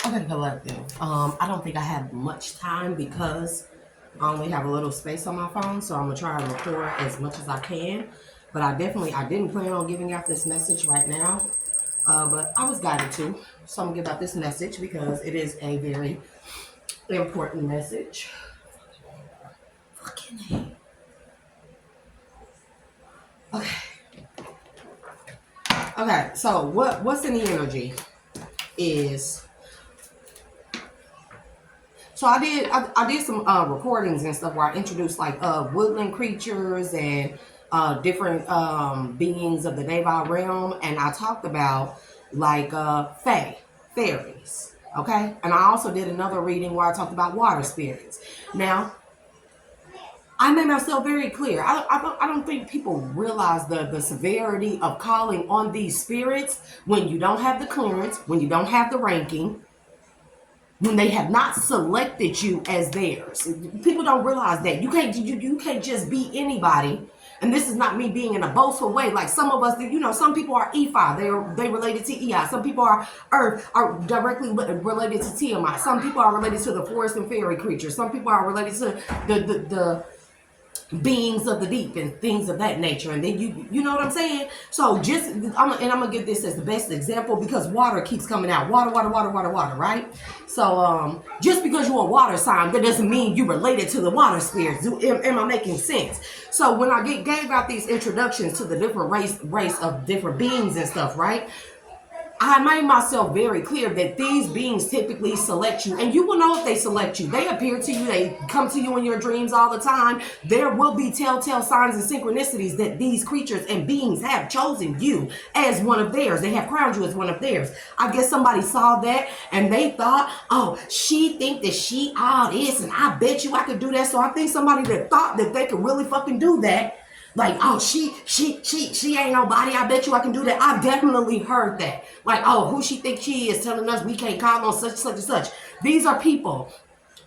I gotta collective. I don't think I have much time because I only have a little space on my phone, so I'm gonna try to record as much as I can. But I didn't plan on giving out this message right now, but I was guided to. So I'm gonna give out this message because it is a very important message. Fucking hate. Okay. Okay. So what's in the energy is. So I did some recordings and stuff where I introduced like woodland creatures and different beings of the Neva realm, and I talked about like fairies. Okay, and I also did another reading where I talked about water spirits. Now I made myself very clear. I don't think people realize the severity of calling on these spirits when you don't have the clearance, when you don't have the ranking, when they have not selected you as theirs. People don't realize that you can't just be anybody. And this is not me being in a boastful way. Like some of us, some people are Ephi. They related to EI. Some people are Earth, are directly related to Tiamat. Some people are related to the forest and fairy creatures. Some people are related to the beings of the deep and things of that nature. And then you know what I'm saying? So I'm gonna give this as the best example because water keeps coming out. Water, right? So just because you're a water sign, that doesn't mean you related to the water spirits. Am I making sense? So when I gave out these introductions to the different race of different beings and stuff, right? I made myself very clear that these beings typically select you, and you will know if they select you. They appear to you, they come to you in your dreams all the time. There will be telltale signs and synchronicities that these creatures and beings have chosen you as one of theirs. They have crowned you as one of theirs. I guess somebody saw that and they thought, oh, she think that she all this, and I bet you I could do that. So I think somebody that thought that they could really fucking do that, like, oh, she ain't nobody. I bet you I can do that. I've definitely heard that. Like, oh, who she think she is telling us we can't call on such and such. These are people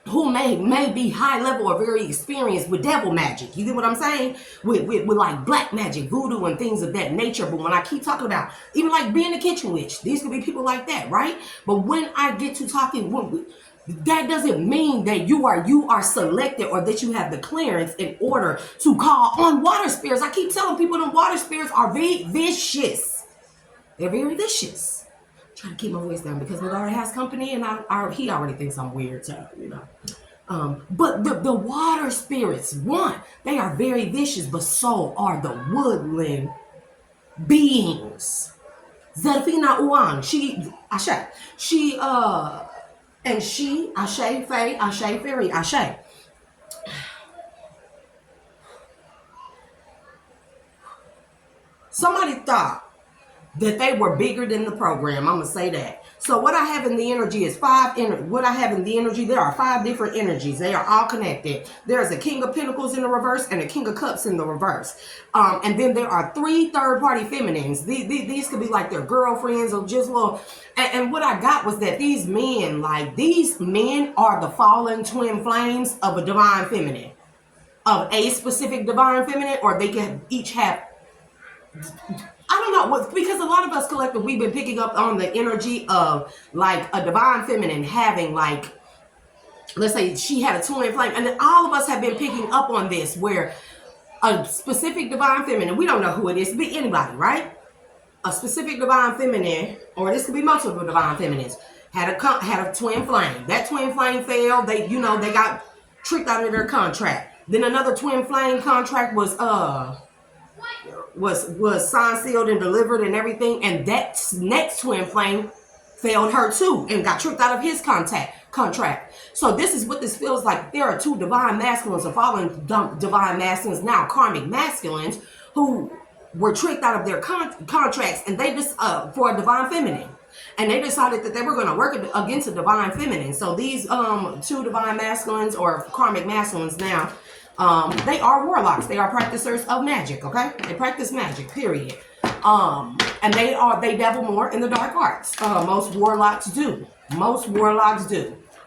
who may be high level or very experienced with devil magic. You get what I'm saying? With like black magic, voodoo, and things of that nature. But when I keep talking about even like being a kitchen witch, these could be people like that, right? But when I get to talking, that doesn't mean that you are selected or that you have the clearance in order to call on water spirits. I keep telling people them water spirits are very vicious. They're very vicious. I'm trying to keep my voice down because my daughter has company and he already thinks I'm weird, so but the water spirits, they are very vicious, but so are the woodland beings. Zerfina Uwan, Ashe, Faye, Ashe, Fairy, Ashe. Somebody thought that they were bigger than the program. I'm going to say that. So what I have in the energy is there are 5 different energies. They are all connected. There's a King of Pentacles in the reverse and a King of Cups in the reverse. And then there are 3 third-party feminines. These could be like their girlfriends or just little. And what I got was that these men are the fallen twin flames of a divine feminine, of a specific divine feminine, or they can each have. I don't know what, because a lot of us collective, we've been picking up on the energy of like a divine feminine having like, let's say she had a twin flame, and then all of us have been picking up on this where a specific divine feminine, we don't know who it is, it could be anybody, right? A specific divine feminine, or this could be multiple divine feminines, had a twin flame. That twin flame failed. They got tricked out of their contract. Then another twin flame contract was signed, sealed, and delivered and everything, and that next twin flame failed her too and got tricked out of his contract. So this is what this feels like. There are 2 divine masculines or fallen divine masculines, now karmic masculines, who were tricked out of their contracts, and they just for a divine feminine, and they decided that they were going to work against a divine feminine. So these 2 divine masculines or karmic masculines now, they are warlocks. They are practicers of magic, okay? They practice magic, period. And they dabble more in the dark arts. Most warlocks do.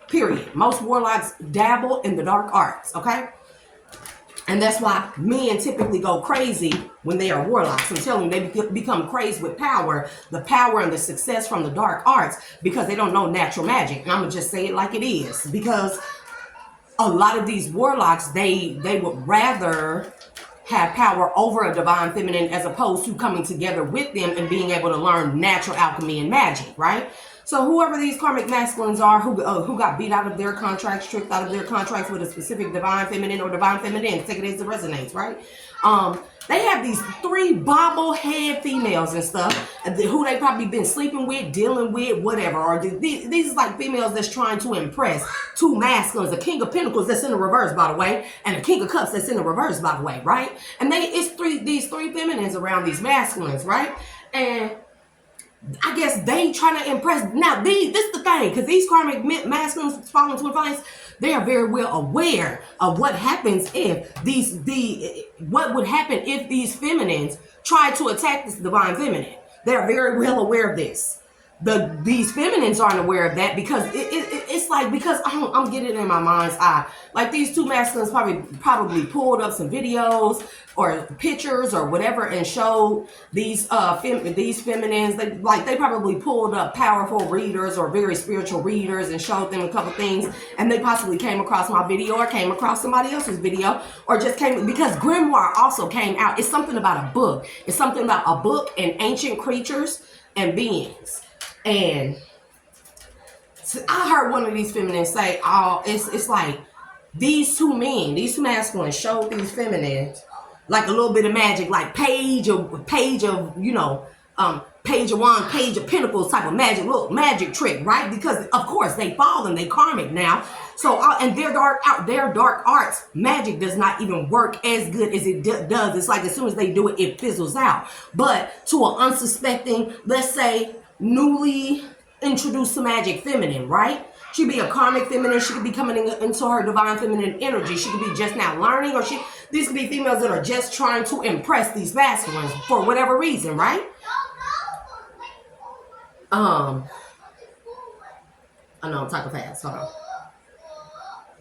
Period. Most warlocks dabble in the dark arts, okay? And that's why men typically go crazy when they are warlocks. I'm telling you, they become crazed with power, the power and the success from the dark arts, because they don't know natural magic. And I'm going to just say it like it is. Because a lot of these warlocks, they would rather have power over a divine feminine as opposed to coming together with them and being able to learn natural alchemy and magic, right? So whoever these karmic masculines are who got beat out of their contracts, tricked out of their contracts with a specific divine feminine or divine feminine, take it as it resonates, right? They have these 3 bobblehead females and stuff who they probably been sleeping with, dealing with, whatever. Or these is like females that's trying to impress 2 masculines, a king of pentacles that's in the reverse, by the way, and a king of cups that's in the reverse, by the way, right? And these three feminines around these masculines, right? And I guess they trying to impress. Now, this is the thing, because these karmic masculines, fallen twin flames, they are very well aware of what happens if what would happen if these feminines try to attack this divine feminine. They're very well aware of this. These feminines aren't aware of that because it's like, because I'm getting it in my mind's eye. Like these 2 masculines probably pulled up some videos or pictures or whatever and showed these feminines. They probably pulled up powerful readers or very spiritual readers and showed them a couple things, and they possibly came across my video or came across somebody else's video, or just came because Grimoire also came out. It's something about a book. It's something about a book and ancient creatures and beings. And I heard one of these feminines say, it's like these 2 men, these 2 masculines showed these feminines like a little bit of magic, like page of page of wands, page of pentacles type of magic, little magic trick, right? Because of course they fallen, they karmic now. So and their dark arts magic does not even work as good as it does. It's like as soon as they do it, it fizzles out. But to an unsuspecting, let's say, newly introduced to magic feminine, right? She'd be a karmic feminine. She could be coming into her divine feminine energy. She could be just now learning, or these could be females that are just trying to impress these masculines for whatever reason, right? I know I'm talking fast. Hold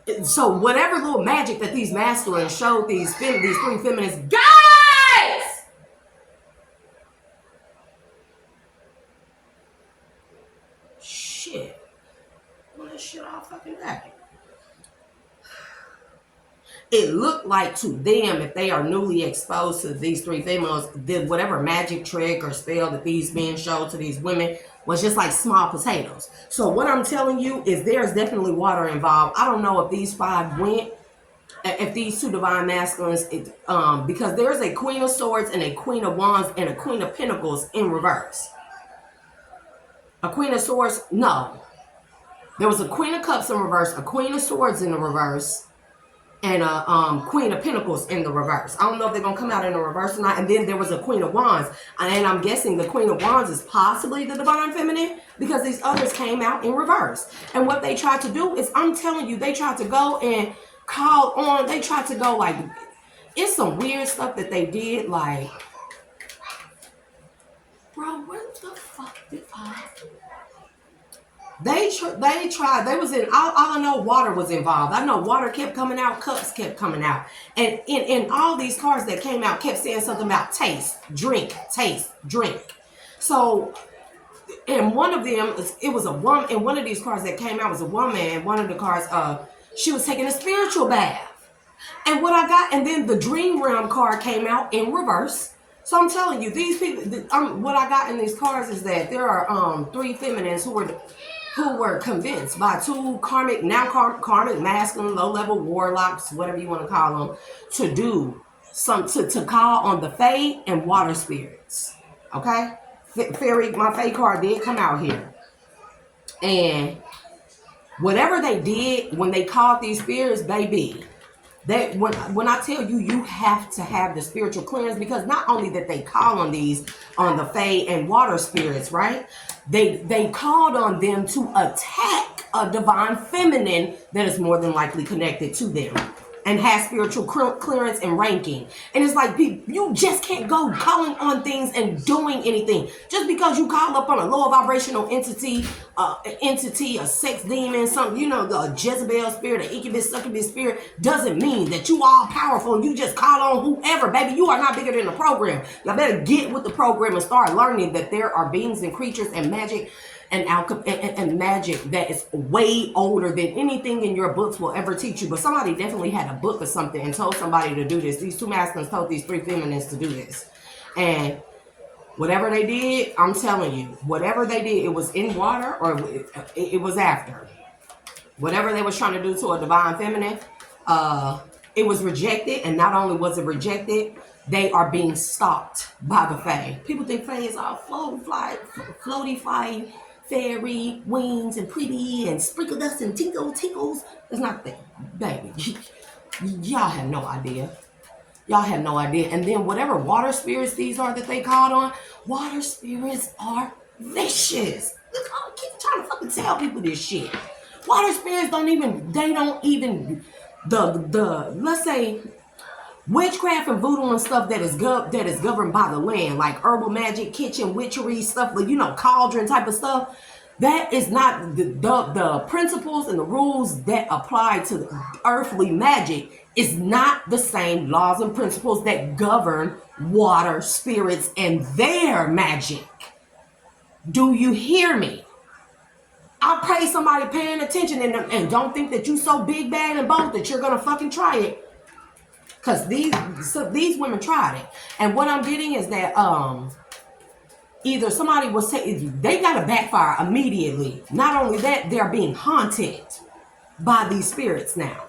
on. So whatever little magic that these masculines showed these 3 feminists, guys! Shit. Well, that shit all fucking day. It looked like to them, if they are newly exposed to these 3 females, did whatever magic trick or spell that these men showed to these women was just like small potatoes. So what I'm telling you is there's definitely water involved. I don't know if these 5 went, if these 2 divine masculines, because there's a Queen of Swords and a Queen of Wands and a Queen of Pentacles in reverse. A Queen of Swords, no. There was a Queen of Cups in reverse, a Queen of Swords in the reverse, and a Queen of Pentacles in the reverse. I don't know if they're going to come out in the reverse or not. And then there was a Queen of Wands. And I'm guessing the Queen of Wands is possibly the divine feminine because these others came out in reverse. And what they tried to do is, I'm telling you, they tried to go and call on, they tried to go like, it's some weird stuff that they did. Like, bro, what the fuck did I... They tried. They was in. All I know, water was involved. I know water kept coming out. Cups kept coming out. And in all these cards that came out, kept saying something about taste, drink, taste, drink. So, and one of them, it was a woman. And one of these cards that came out was a woman. One of the cards, she was taking a spiritual bath. And what I got, and then the Dream Realm card came out in reverse. So I'm telling you, these people. What I got in these cards is that there are 3 feminines who were convinced by 2 karmic masculine, low-level warlocks, whatever you want to call them, to do to call on the fae and water spirits. Okay? My fae card did come out here. And whatever they did when they called these spirits, baby, when I tell you, you have to have the spiritual clearance, because not only that they call on the fae and water spirits, right? They called on them to attack a divine feminine that is more than likely connected to them. and has spiritual clearance and ranking. And it's like, you just can't go calling on things and doing anything. Just because you call up on a lower vibrational entity, a sex demon, something, you know, the Jezebel spirit, the incubus, succubus spirit, doesn't mean that you all powerful and you just call on whoever. Baby, you are not bigger than the program. Y'all better get with the program and start learning that there are beings and creatures and magic and alchemy and magic that is way older than anything in your books will ever teach you. But somebody definitely had a book or something and told somebody to do this. These two masculines told these three feminines to do this. And whatever they did, I'm telling you, whatever they did, it was in water or it was after. Whatever they was trying to do to a divine feminine, it was rejected. And not only was it rejected, they are being stalked by the Fae. People think Fae is all floaty fly, fairy wings and pretty and sprinkle dust and tinkles. It's not that, baby. Y'all have no idea. Y'all have no idea. And then whatever water spirits these are that they called on, water spirits are vicious. Look, I keep trying to fucking tell people this shit. Water spirits don't even, let's say, witchcraft and voodoo and stuff that is governed by the land, like herbal magic, kitchen witchery stuff, like, you know, cauldron type of stuff. That is not the principles and the rules that apply to earthly magic is not the same laws and principles that govern water spirits and their magic. Do you hear me? I pray somebody paying attention and don't think that you so big, bad, and bold that you're gonna fucking try it. Cause these women tried it, and what I'm getting is that either somebody was they got to backfire immediately. Not only that, they're being haunted by these spirits now.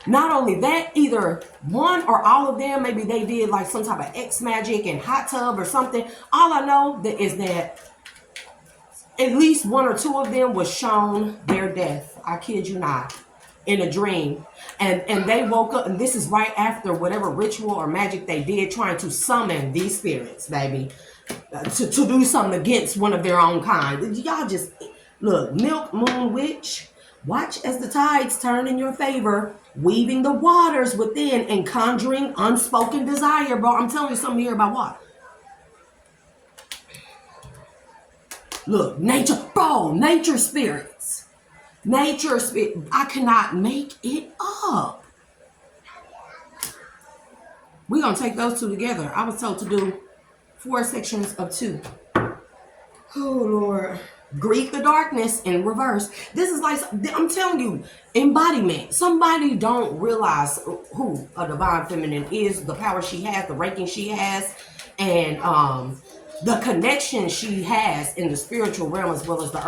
Not only that, either one or all of them, maybe they did like some type of X magic and hot tub or something. All I know is that at least one or two of them was shown their death. I kid you not. In a dream. And they woke up, and this is right after whatever ritual or magic they did trying to summon these spirits, baby, to do something against one of their own kind. Y'all just, look, Milk Moon Witch, watch as the tides turn in your favor, weaving the waters within and conjuring unspoken desire, bro. I'm telling you something here about what? Look, nature spirits. Nature spirit. I cannot make it up. We're going to take those two together. I was told to do 4 sections of 2. Oh, Lord. Greet the darkness in reverse. This is like, I'm telling you, embodiment. Somebody don't realize who a divine feminine is, the power she has, the ranking she has, and the connection she has in the spiritual realm as well as the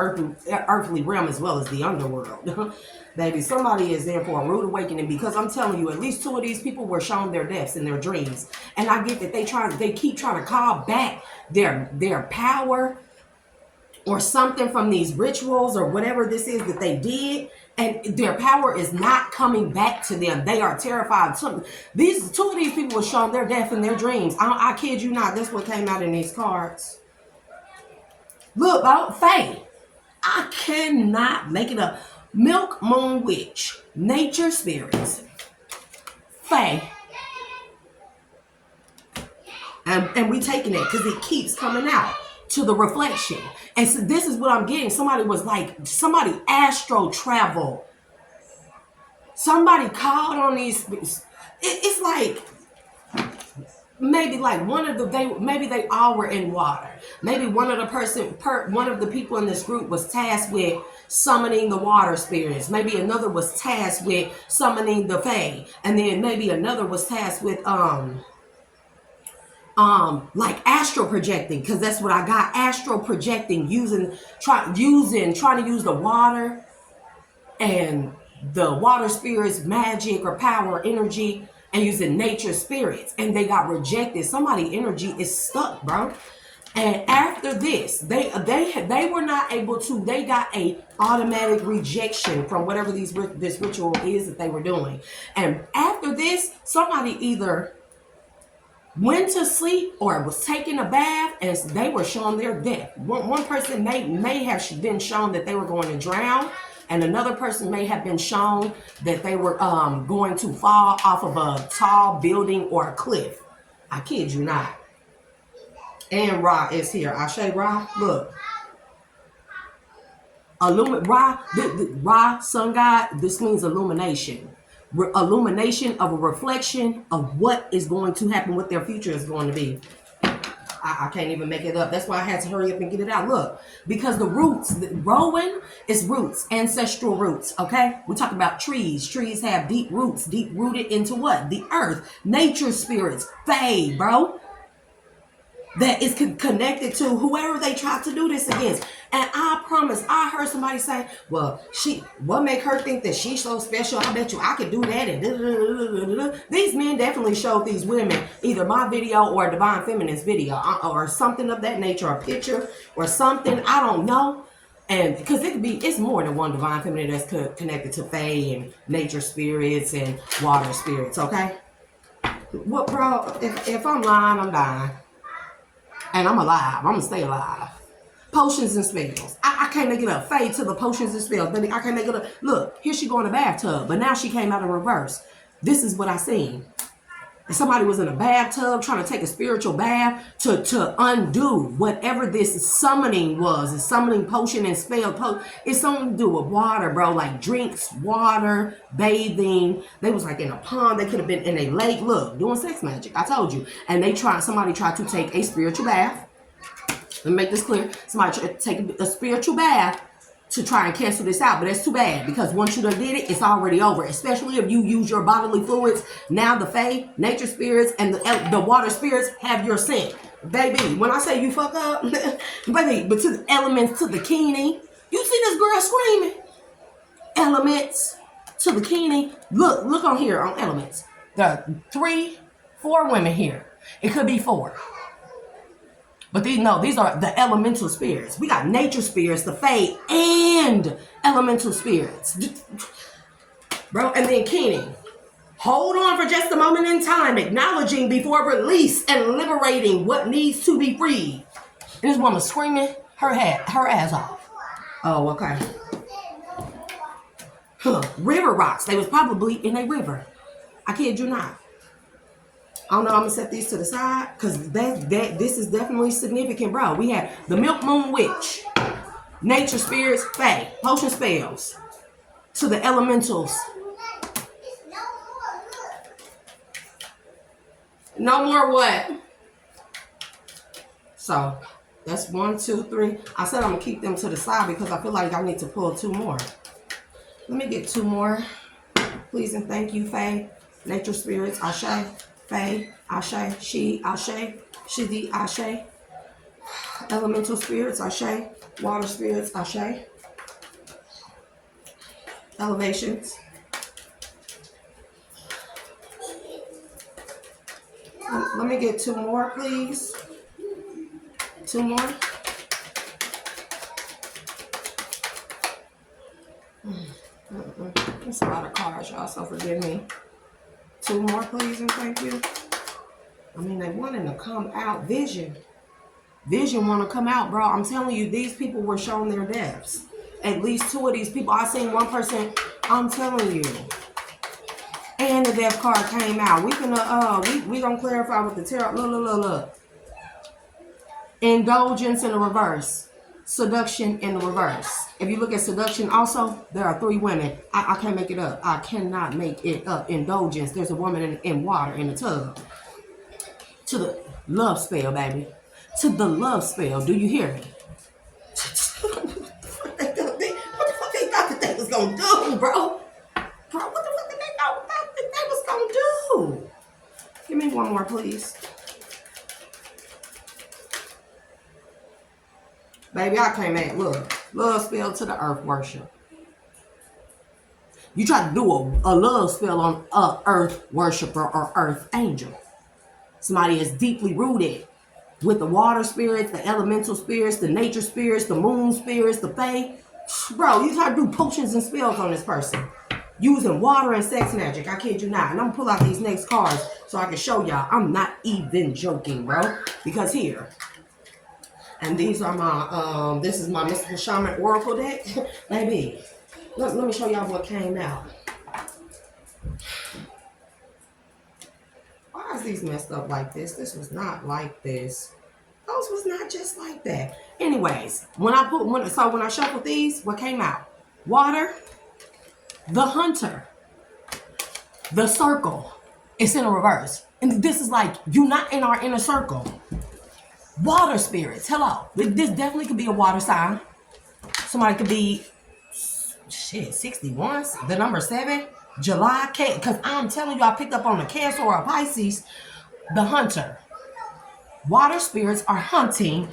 earthly realm as well as the underworld. Baby, somebody is there for a rude awakening, because I'm telling you, at least 2 of these people were shown their deaths in their dreams. And I get that they keep trying to call back their power or something from these rituals or whatever this is that they did, and their power is not coming back to them. They are terrified. These 2 of these people were shown their death in their dreams. I kid you not. That's what came out in these cards. Look, Fae. I cannot make it up. Milk Moon Witch, nature spirits, Fae. And we taking it because it keeps coming out to the reflection. And so this is what I'm getting. Somebody was like, somebody astro travel. Somebody called on these. It's like, maybe like maybe they all were in water. Maybe one of the people in this group was tasked with summoning the water spirits. Maybe another was tasked with summoning the Fae. And then maybe another was tasked with like astral projecting, because that's what I got. Astral projecting, trying to use the water and the water spirits magic or power energy and using nature spirits, and they got rejected. Somebody energy is stuck, bro. And after this, they were not able to. They got a automatic rejection from whatever this ritual is that they were doing. And after this, somebody either went to sleep or was taking a bath, and they were shown their death. One person may have been shown that they were going to drown. and another person may have been shown that they were going to fall off of a tall building or a cliff. I kid you not. And Ra is here. Ashe Ra, look. Ra, sun god, this means illumination. Illumination of a reflection of what is going to happen, what their future is going to be. I can't even make it up. That's why I had to hurry up and get it out. Look, because the roots, Rowan is roots, ancestral roots, okay? We talk about trees. Trees have deep roots, deep rooted into what? The earth. Nature spirits, fae, bro. That is connected to whoever they try to do this against. And I promise, I heard somebody say, well, what make her think that she's so special? I bet you I could do that. And these men definitely showed these women either my video or Divine Feminine's video or something of that nature, a picture or something. I don't know. And because it's more than one Divine Feminine that's connected to fae and nature spirits and water spirits, okay? What, bro, if I'm lying, I'm dying. And I'm alive. I'm going to stay alive. Potions and spells. I can't make it up. Fade to the potions and spells. Baby, I can't make it up. Look, here she go in the bathtub. But now she came out in reverse. This is what I seen. Somebody was in a bathtub trying to take a spiritual bath to undo whatever this summoning was. A summoning potion and spell. It's something to do with water, bro. Like drinks, water, bathing. They was like in a pond. They could have been in a lake. Look, doing sex magic. I told you. And somebody tried to take a spiritual bath. Let me make this clear. Somebody tried to take a spiritual bath to try and cancel this out, but that's too bad because once you done did it, it's already over. Especially if you use your bodily fluids. Now the fae, nature spirits, and the water spirits have your scent, baby. When I say you fuck up, baby, but to the elements, to the Kini, you see this girl screaming. Elements to the Kini. Look on here on elements. There are 4 women here. It could be 4. But these are the elemental spirits. We got nature spirits, the fae, and elemental spirits. Bro, and then Kini. Hold on for just a moment in time, acknowledging before release and liberating what needs to be freed. And this woman screaming her ass off. Oh, okay. River rocks. They was probably in a river. I kid you not. I don't know. I'm gonna set these to the side because this is definitely significant, bro. We have the Milk Moon Witch, nature spirits, fae, potion spells, to the elementals. No more what? So that's 1, 2, 3. I said I'm gonna keep them to the side because I feel like I need to pull 2 more. Let me get 2 more, please and thank you, fae, nature spirits, Ashe. Fae, Ashe, She, Ashe, Shidi, Ashe, elemental spirits, Ashe, water spirits, Ashe, elevations. Let me get 2 more, please. 2 more. That's a lot of cards, y'all, so forgive me. 2 more, please, and thank you. I mean, they wanting to come out. Vision want to come out, bro. I'm telling you, these people were shown their deaths. At least 2 of these people. I seen 1 person. I'm telling you. And the death card came out. We gonna clarify with the tarot. Look. Indulgence in the reverse. Seduction in the reverse. If you look at seduction also, there are 3 women. I can't make it up. I cannot make it up. Indulgence. There's a woman in water in the tub. To the love spell, baby. To the love spell. Do you hear me? What the fuck they thought that they was gonna do, bro? Bro, what the fuck did they thought that they was gonna do? Give me 1 more, please. Baby, I can't make, look, love spell to the earth worship. You try to do a love spell on a earth worshiper or earth angel. Somebody is deeply rooted with the water spirits, the elemental spirits, the nature spirits, the moon spirits, the fae. Bro, you try to do potions and spells on this person. Using water and sex magic. I kid you not. And I'm going to pull out these next cards so I can show y'all. I'm not even joking, bro. Because here. And these are my, this is my Mystical Shaman Oracle deck. Baby, let me show y'all what came out. Why is these messed up like this? This was not like this. Those was not just like that. Anyways, when I shuffled these, what came out? Water, the hunter, the circle. It's in a reverse. And this is like, you're not in our inner circle. Water spirits, hello. This definitely could be a water sign. Somebody could be, 61, the number 7, July, because I'm telling you, I picked up on a Cancer or a Pisces, the hunter. Water spirits are hunting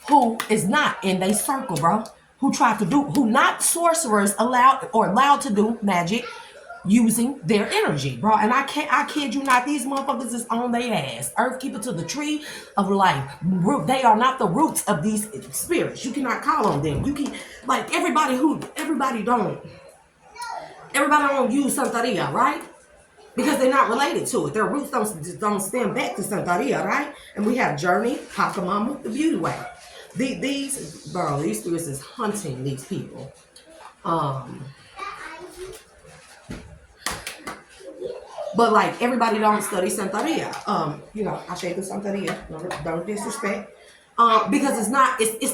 who is not in their circle, bro. Who not sorcerers allowed to do magic using their energy, bro. And I kid you not, these motherfuckers is on their ass. Earth keeper to the tree of life. They are not the roots of these spirits. You cannot call on them. You can, like, everybody don't use Santeria, right? Because they're not related to it. Their roots don't stem back to Santeria, right? And we have Journey, Pachamama, the Beauty Way. These spirits is hunting these people. But like, everybody don't study Santeria. I say the Santeria. Don't disrespect. Because it's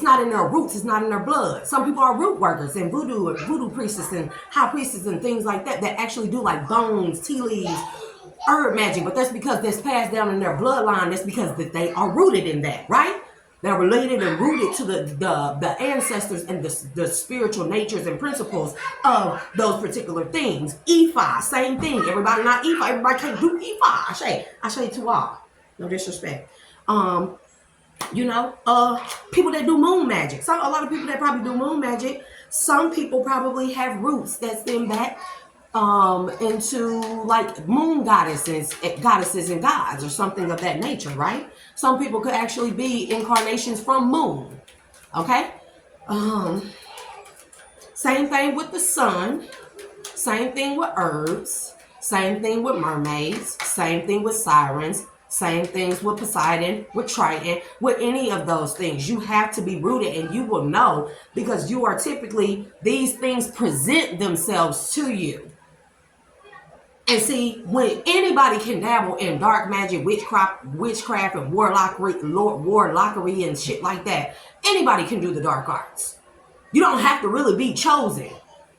not in their roots, it's not in their blood. Some people are root workers and voodoo priestesses and high priestesses and things like that actually do like bones, tea leaves, herb magic. But that's because that's passed down in their bloodline. That's because they are rooted in that, right? They're related and rooted to the ancestors and the spiritual natures and principles of those particular things. Ifa, same thing. Everybody not Ifa. Everybody can't do Ifa. I say to all. No disrespect. People that do moon magic. A lot of people that probably do moon magic. Some people probably have roots that stem back into like moon goddesses and gods or something of that nature, right? Some people could actually be incarnations from moon. Okay? Same thing with the sun. Same thing with herbs. Same thing with mermaids. Same thing with sirens. Same things with Poseidon, with Triton, with any of those things. You have to be rooted, and you will know, because you are typically, these things present themselves to you. And see, when anybody can dabble in dark magic, witchcraft and warlockery and shit like that, anybody can do the dark arts. You don't have to really be chosen.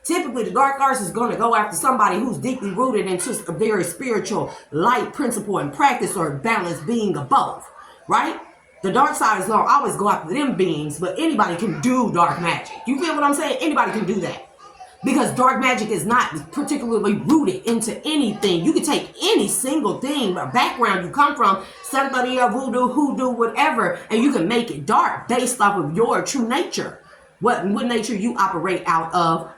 Typically, the dark arts is going to go after somebody who's deeply rooted into a very spiritual light principle and practice or balanced being of both, right? The dark side is going to always go after them beings, but anybody can do dark magic. You feel what I'm saying? Anybody can do that. Because dark magic is not particularly rooted into anything. You can take any single thing, background you come from, Santeria, voodoo, hoodoo, whatever, and you can make it dark based off of your true nature. What nature you operate out of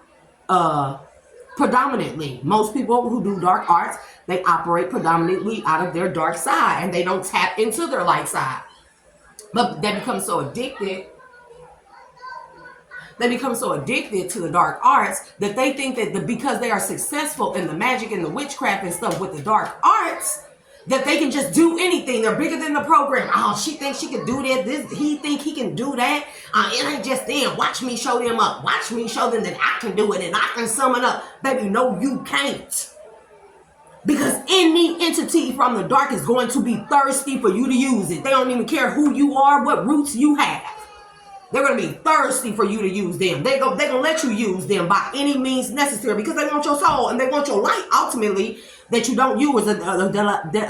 predominantly. Most people who do dark arts, they operate predominantly out of their dark side, and they don't tap into their light side. But they become so addicted. They become so addicted to the dark arts that they think that because they are successful in the magic and the witchcraft and stuff with the dark arts, that they can just do anything. They're bigger than the program. Oh, she thinks she can do that. He think he can do that. It ain't just them. Watch me show them up. Watch me show them that I can do it and I can sum it up. Baby, no, you can't. Because any entity from the dark is going to be thirsty for you to use it. They don't even care who you are, what roots you have. They're going to be thirsty for you to use them. They're going to let you use them by any means necessary because they want your soul and they want your light ultimately that you don't use. A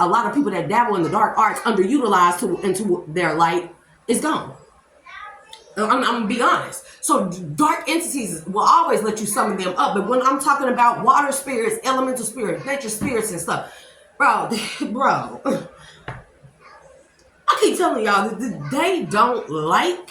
lot of people that dabble in the dark arts underutilized into their light is gone. I'm going to be honest. So dark entities will always let you summon them up. But when I'm talking about water spirits, elemental spirits, nature spirits and stuff, bro, I keep telling y'all that they don't like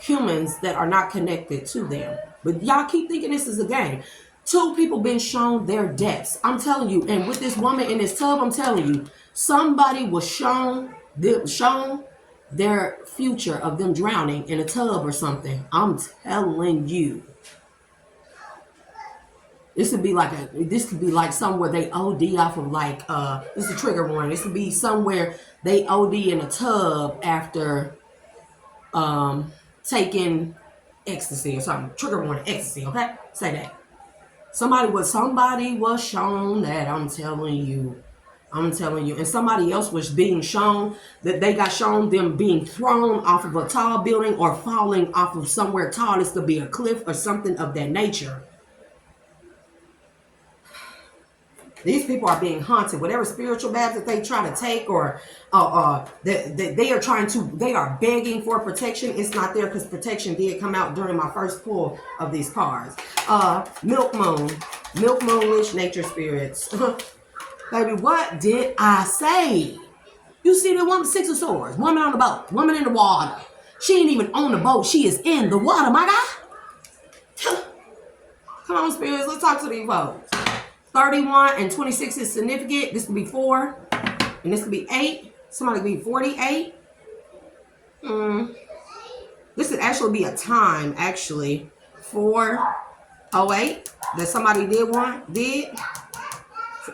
humans that are not connected to them. But y'all keep thinking this is a game. 2 people been shown their depths. I'm telling you. And with this woman in this tub, I'm telling you, somebody was shown their future of them drowning in a tub or something. I'm telling you. This could be like somewhere they OD off of like this is a trigger warning. This could be somewhere they OD in a tub after taking ecstasy or something. Trigger warning, ecstasy, okay? Say that. Somebody was shown that, I'm telling you. And somebody else was being shown that they got shown them being thrown off of a tall building or falling off of somewhere tall. This could be a cliff or something of that nature. These people are being haunted. Whatever spiritual baths that they try to take, or they are begging for protection. It's not there because protection did come out during my first pull of these cards. Milk moon, nature spirits. Baby, what did I say? You see the woman, 6 of Swords, woman on the boat, woman in the water. She ain't even on the boat. She is in the water, my guy. Come on, spirits. Let's talk to these folks. 31 and 26 is significant. This could be 4, and this could be 8. Somebody could be 48. This could actually be a time, actually. 408 that somebody did.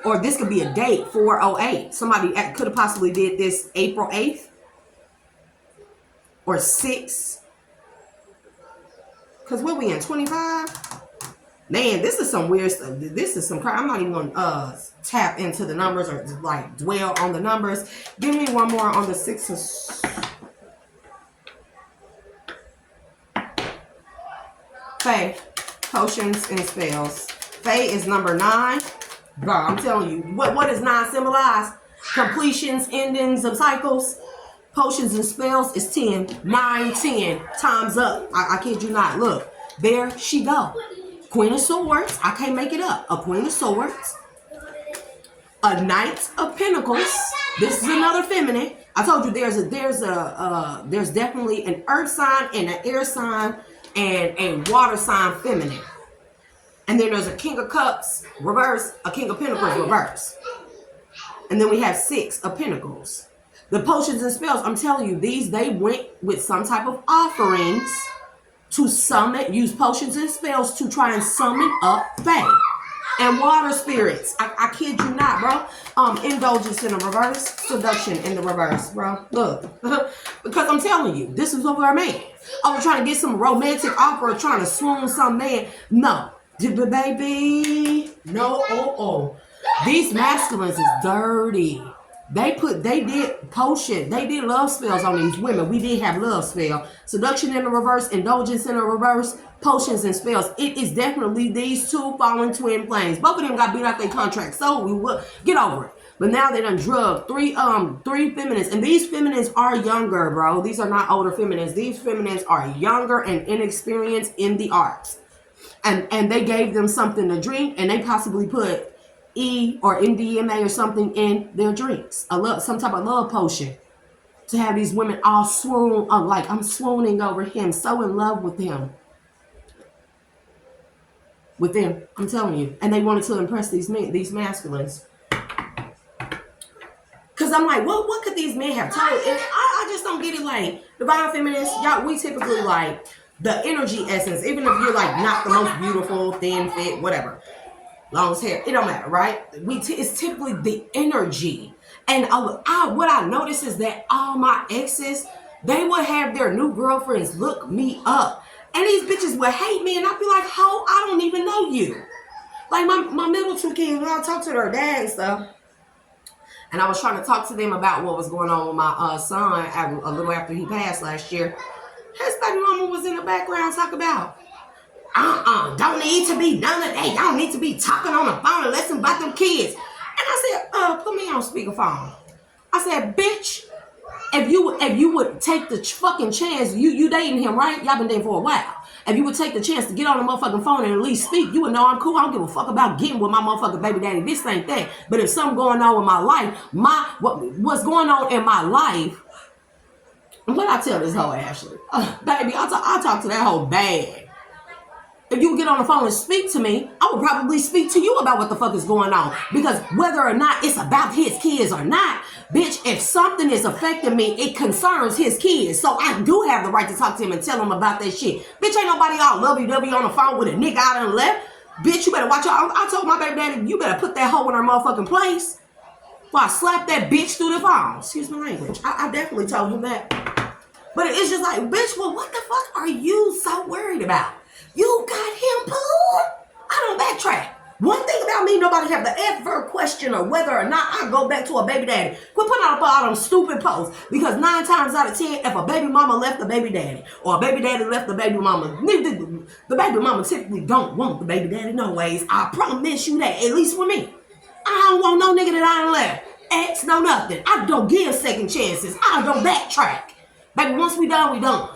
Or this could be a date, 408. Somebody could have possibly did this April 8th. Or 6. Because what we in, 25? Man, this is some weird stuff. This is some crap. I'm not even going to tap into the numbers or like dwell on the numbers. Give me one more on the 6 of... Fae, potions and spells. Fae is number 9. Bro, I'm telling you, what does 9 symbolize? Completions, endings of cycles. Potions and spells is 10. 9, 10. Time's up. I kid you not. Look, there she go. Queen of Swords. I can't make it up. A Queen of Swords. A Knight of Pentacles. This is another feminine. I told you there's definitely an earth sign and an air sign and a water sign feminine. And then there's a King of Cups reverse, a King of Pentacles reverse. And then we have 6 of Pentacles. The potions and spells, I'm telling you, they went with some type of offerings to summon, use potions and spells to try and summon up Fae. And water spirits. I kid you not, bro. Indulgence in the reverse, seduction in the reverse, bro. Look. Because I'm telling you, this is over a man. I was trying to get some romantic opera, trying to swoon some man. No. Baby, no, these masculines is dirty. They did love spells on these women. We did have love spell, seduction in the reverse, indulgence in the reverse, potions and spells. It is definitely these two fallen twin flames. Both of them got beat out their contract, so we will get over it. But now they done drug three feminines, and these feminines are younger, bro. These are not older feminines. These feminines are younger and inexperienced in the arts. And they gave them something to drink, and they possibly put E or MDMA or something in their drinks. Some type of love potion to have these women all swoon, like I'm swooning over him, so in love with him. With them, I'm telling you. And they wanted to impress these men, these masculines. Because I'm like, what could these men have told? And I just don't get it. Like, divine feminists, y'all, we typically like the energy essence, even if you're like not the most beautiful, thin, fit, whatever, long hair, it don't matter, right? It's typically the energy. And what I notice is that all my exes, they would have their new girlfriends look me up, and these bitches would hate me, and I'd be like, "Ho, I don't even know you." Like my middle two kids, when I talk to their dad and stuff, and I was trying to talk to them about what was going on with my son a little after he passed last year. His baby mama was in the background talking about, don't need to be none of that. Y'all need to be talking on the phone and listen about them kids. And I said, put me on speakerphone. I said, bitch, if you would take the fucking chance, you dating him, right? Y'all been dating for a while. If you would take the chance to get on the motherfucking phone and at least speak, you would know I'm cool. I don't give a fuck about getting with my motherfucking baby daddy. This ain't that. But if something going on with my life, what's going on in my life, what I tell this hoe Ashley, baby, I talk to that hoe bad. If you would get on the phone and speak to me, I would probably speak to you about what the fuck is going on. Because whether or not it's about his kids or not, bitch, if something is affecting me, it concerns his kids. So I do have the right to talk to him and tell him about that shit. Bitch, ain't nobody all lovey-dovey on the phone with a nigga out and left. Bitch, you better watch out. I told my baby daddy, you better put that hoe in her motherfucking place. Before I slap that bitch through the phone. Excuse my language. I definitely told him that. But it's just like, bitch, well, what the fuck are you so worried about? You got him pulled? I don't backtrack. One thing about me, nobody have to ever question or whether or not I go back to a baby daddy. Quit putting out all them stupid posts. Because 9 times out of 10, if a baby mama left the baby daddy or a baby daddy left the baby mama, the baby mama typically don't want the baby daddy no ways. I promise you that, at least for me. I don't want no nigga that I ain't left. Ex, no nothing. I don't give second chances. I don't backtrack. Baby, once we done, we done.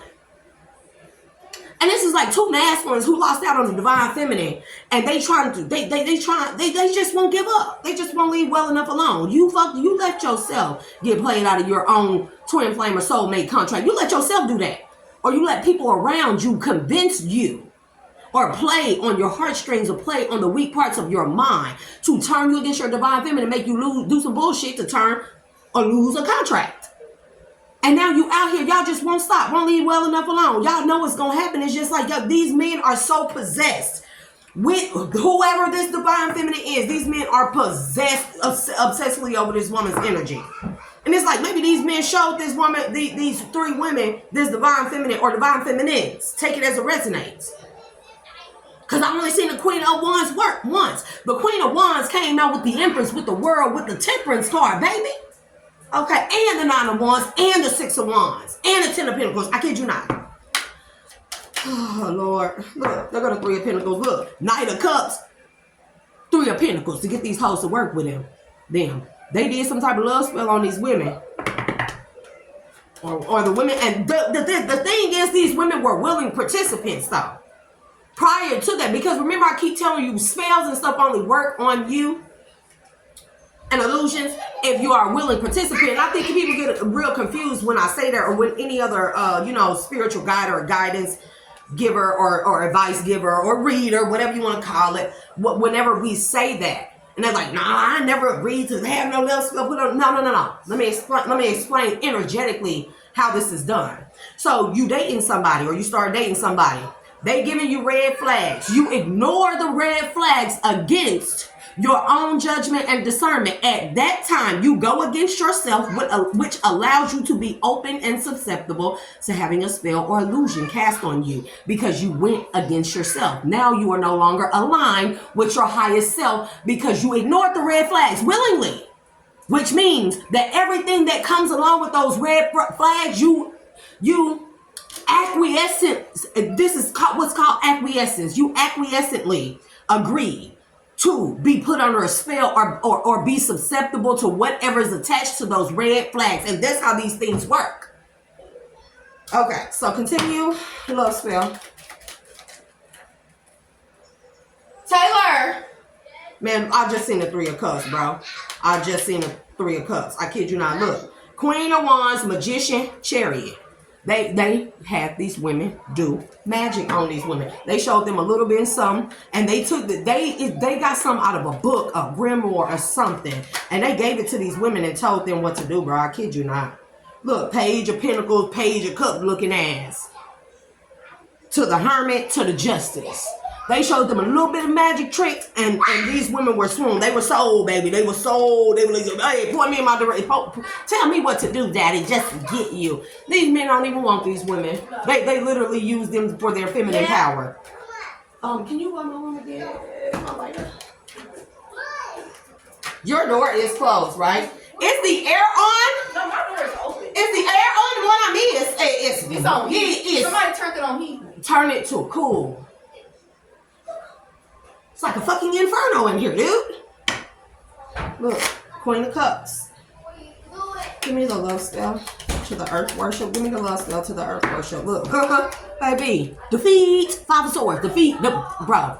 And this is like two masculines who lost out on the divine feminine, and they just won't give up. They just won't leave well enough alone. You let yourself get played out of your own twin flame or soulmate contract. You let yourself do that, or you let people around you convince you, or play on your heartstrings, or play on the weak parts of your mind to turn you against your divine feminine, make you do some bullshit to turn or lose a contract. And now you out here, y'all just won't stop, won't leave well enough alone. Y'all know what's going to happen. It's just like, yo, these men are so possessed with whoever this divine feminine is. These men are possessed obsessively over this woman's energy. And it's like, maybe these men showed this woman, these 3 women, this divine feminine or divine feminines. Take it as it resonates. Because I only seen the Queen of Wands work once. The Queen of Wands came out with the Empress, with the World, with the Temperance card, baby. Okay, and the 9 of Wands, and the 6 of Wands, and the 10 of Pentacles. I kid you not. Oh, Lord. Look, they got the 3 of Pentacles. Look, Knight of Cups, 3 of Pentacles to get these hoes to work with them. They did some type of love spell on these women. Or the women. And the thing is, these women were willing participants, though. Prior to that. Because remember, I keep telling you, spells and stuff only work on you. And illusions, if you are a willing participant. I think people get real confused when I say that, or when any other, spiritual guide or guidance giver or advice giver or reader, whatever you want to call it, whenever we say that. And they're like, nah, I never agreed to have no love spell put on. No. Let me explain energetically how this is done. So you dating somebody, or you start dating somebody. They giving you red flags. You ignore the red flags against your own judgment and discernment. At that time, you go against yourself, which allows you to be open and susceptible to having a spell or illusion cast on you, because you went against yourself. Now you are no longer aligned with your highest self because you ignored the red flags willingly, which means that everything that comes along with those red flags, you acquiescence. This is what's called acquiescence. You acquiescently agree to be put under a spell or be susceptible to whatever is attached to those red flags. And that's how these things work. Okay, so continue. Love spell. Taylor! Man, I just seen the 3 of Cups, bro. I just seen the 3 of Cups. I kid you not. Look. Queen of Wands, Magician, Chariot. They had these women do magic on these women. They showed them a little bit of something, and they got something out of a book, a grimoire or something, and they gave it to these women and told them what to do, bro. I kid you not. Look, Page of Pentacles, Page of Cups looking ass. To the Hermit, to the Justice. They showed them a little bit of magic tricks, and these women were swooned. They were sold, baby. They were sold. They were like, hey, point me in my direction. Tell me what to do, daddy, just to get you. These men don't even want these women. They literally use them for their feminine power. Can you go in my room again? Your door is closed, right? Is the air on? No, my door is open. Is the air on? The one I mean it's on heat. Somebody turned it on heat. Turn it to cool. It's like a fucking inferno in here, dude. Look, Queen of Cups. Give me the love spell to the earth worship. Give me the love spell to the earth worship. Look, baby. Defeat. 5 of Swords. Defeat. Bro.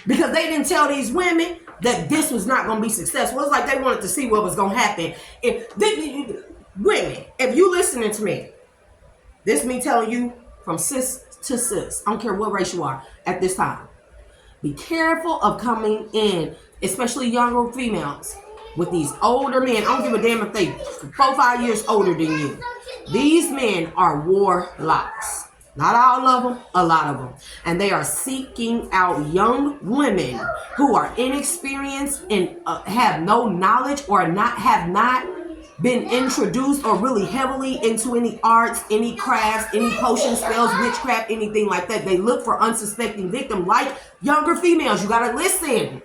Because they didn't tell these women that this was not going to be successful. It's like they wanted to see what was going to happen. Women, if you listening to me, this is me telling you from sis to sis. I don't care what race you are at this time. Be careful of coming in, especially younger females, with these older men. I don't give a damn if they 4-5 years older than you. These men are warlocks. Not all of them, a lot of them. And they are seeking out young women who are inexperienced and have no knowledge or have not been introduced or really heavily into any arts, any crafts, any potion spells, witchcraft, anything like that. They look for unsuspecting victims like younger females. You gotta listen.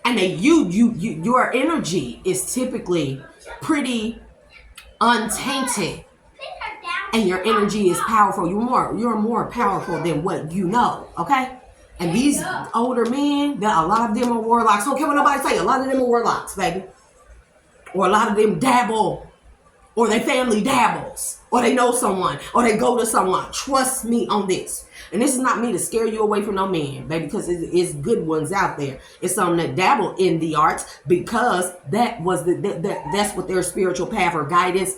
And your energy is typically pretty untainted. And your energy is powerful. You're more powerful than what you know, okay? And these older men, a lot of them are warlocks. Don't care what nobody say. A lot of them are warlocks, baby. Or a lot of them dabble. Or their family dabbles. Or they know someone. Or they go to someone. Trust me on this. And this is not me to scare you away from no men, baby, because it's good ones out there. It's some that dabble in the arts because that's what their spiritual path or guidance.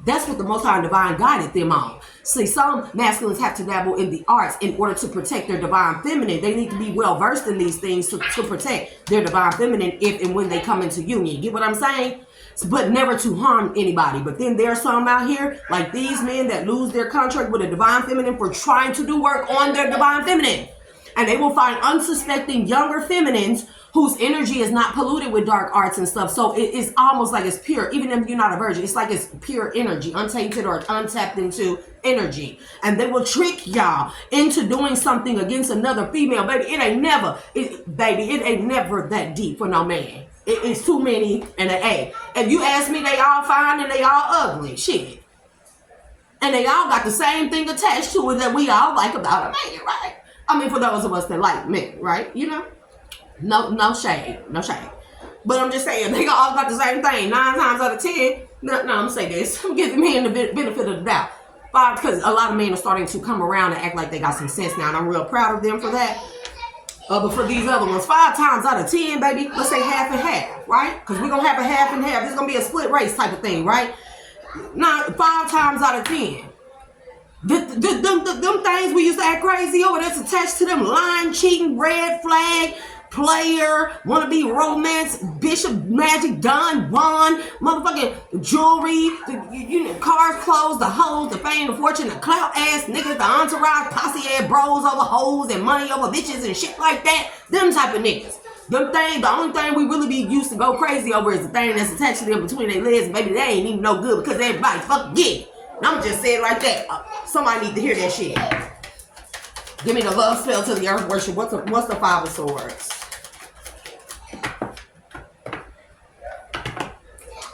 That's what the Most High and Divine guided them on. See, some masculines have to dabble in the arts in order to protect their divine feminine. They need to be well versed in these things to protect their divine feminine if and when they come into union. Get what I'm saying? But never to harm anybody. But then there's some out here, like these men that lose their contract with a divine feminine for trying to do work on their divine feminine. And they will find unsuspecting younger feminines whose energy is not polluted with dark arts and stuff. So it is almost like it's pure. Even if you're not a virgin, it's like it's pure energy, untainted or untapped into energy. And they will trick y'all into doing something against another female. Baby, it ain't never that deep for no man. It's too many and an A. If you ask me, they all fine and they all ugly. Shit. And they all got the same thing attached to it that we all like about a man, right? I mean, for those of us that like men, right? You know? No shade. But I'm just saying, they all got the same thing. 9 times out of 10. No, I'm gonna say this. I'm giving men the benefit of the doubt. Because a lot of men are starting to come around and act like they got some sense now. And I'm real proud of them for that. But for these other ones, 5 times out of 10, baby, let's say half and half, right? Because we're going to have a half and half. This is going to be a split race type of thing, right? 5 times out of 10. Them things we used to act crazy over, that's attached to them. Lying, cheating, red flag, player, wanna be romance, bishop, magic, Don Juan, motherfucking jewelry, cars, clothes, the hoes, the fame, the fortune, the clout ass niggas, the entourage, posse ass bros over hoes and money over bitches and shit like that. Them type of niggas. Them things, the only thing we really be used to go crazy over is the thing that's attached to them between their legs. Baby, they ain't even no good because everybody fucking get it. And I'm just saying it like that. Somebody need to hear that shit. Give me the love spell to the earth worship. What's the 5 of Swords?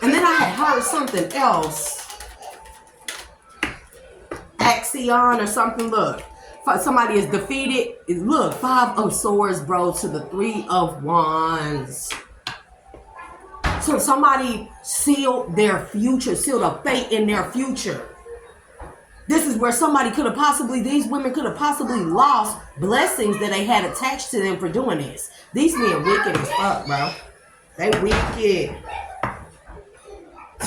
And then I had heard something else. Axion or something. Look. Somebody is defeated. Look, 5 of Swords, bro, to the 3 of Wands. So somebody sealed their future, sealed a fate in their future. This is where somebody these women could have possibly lost blessings that they had attached to them for doing this. These men wicked as fuck, bro. They wicked.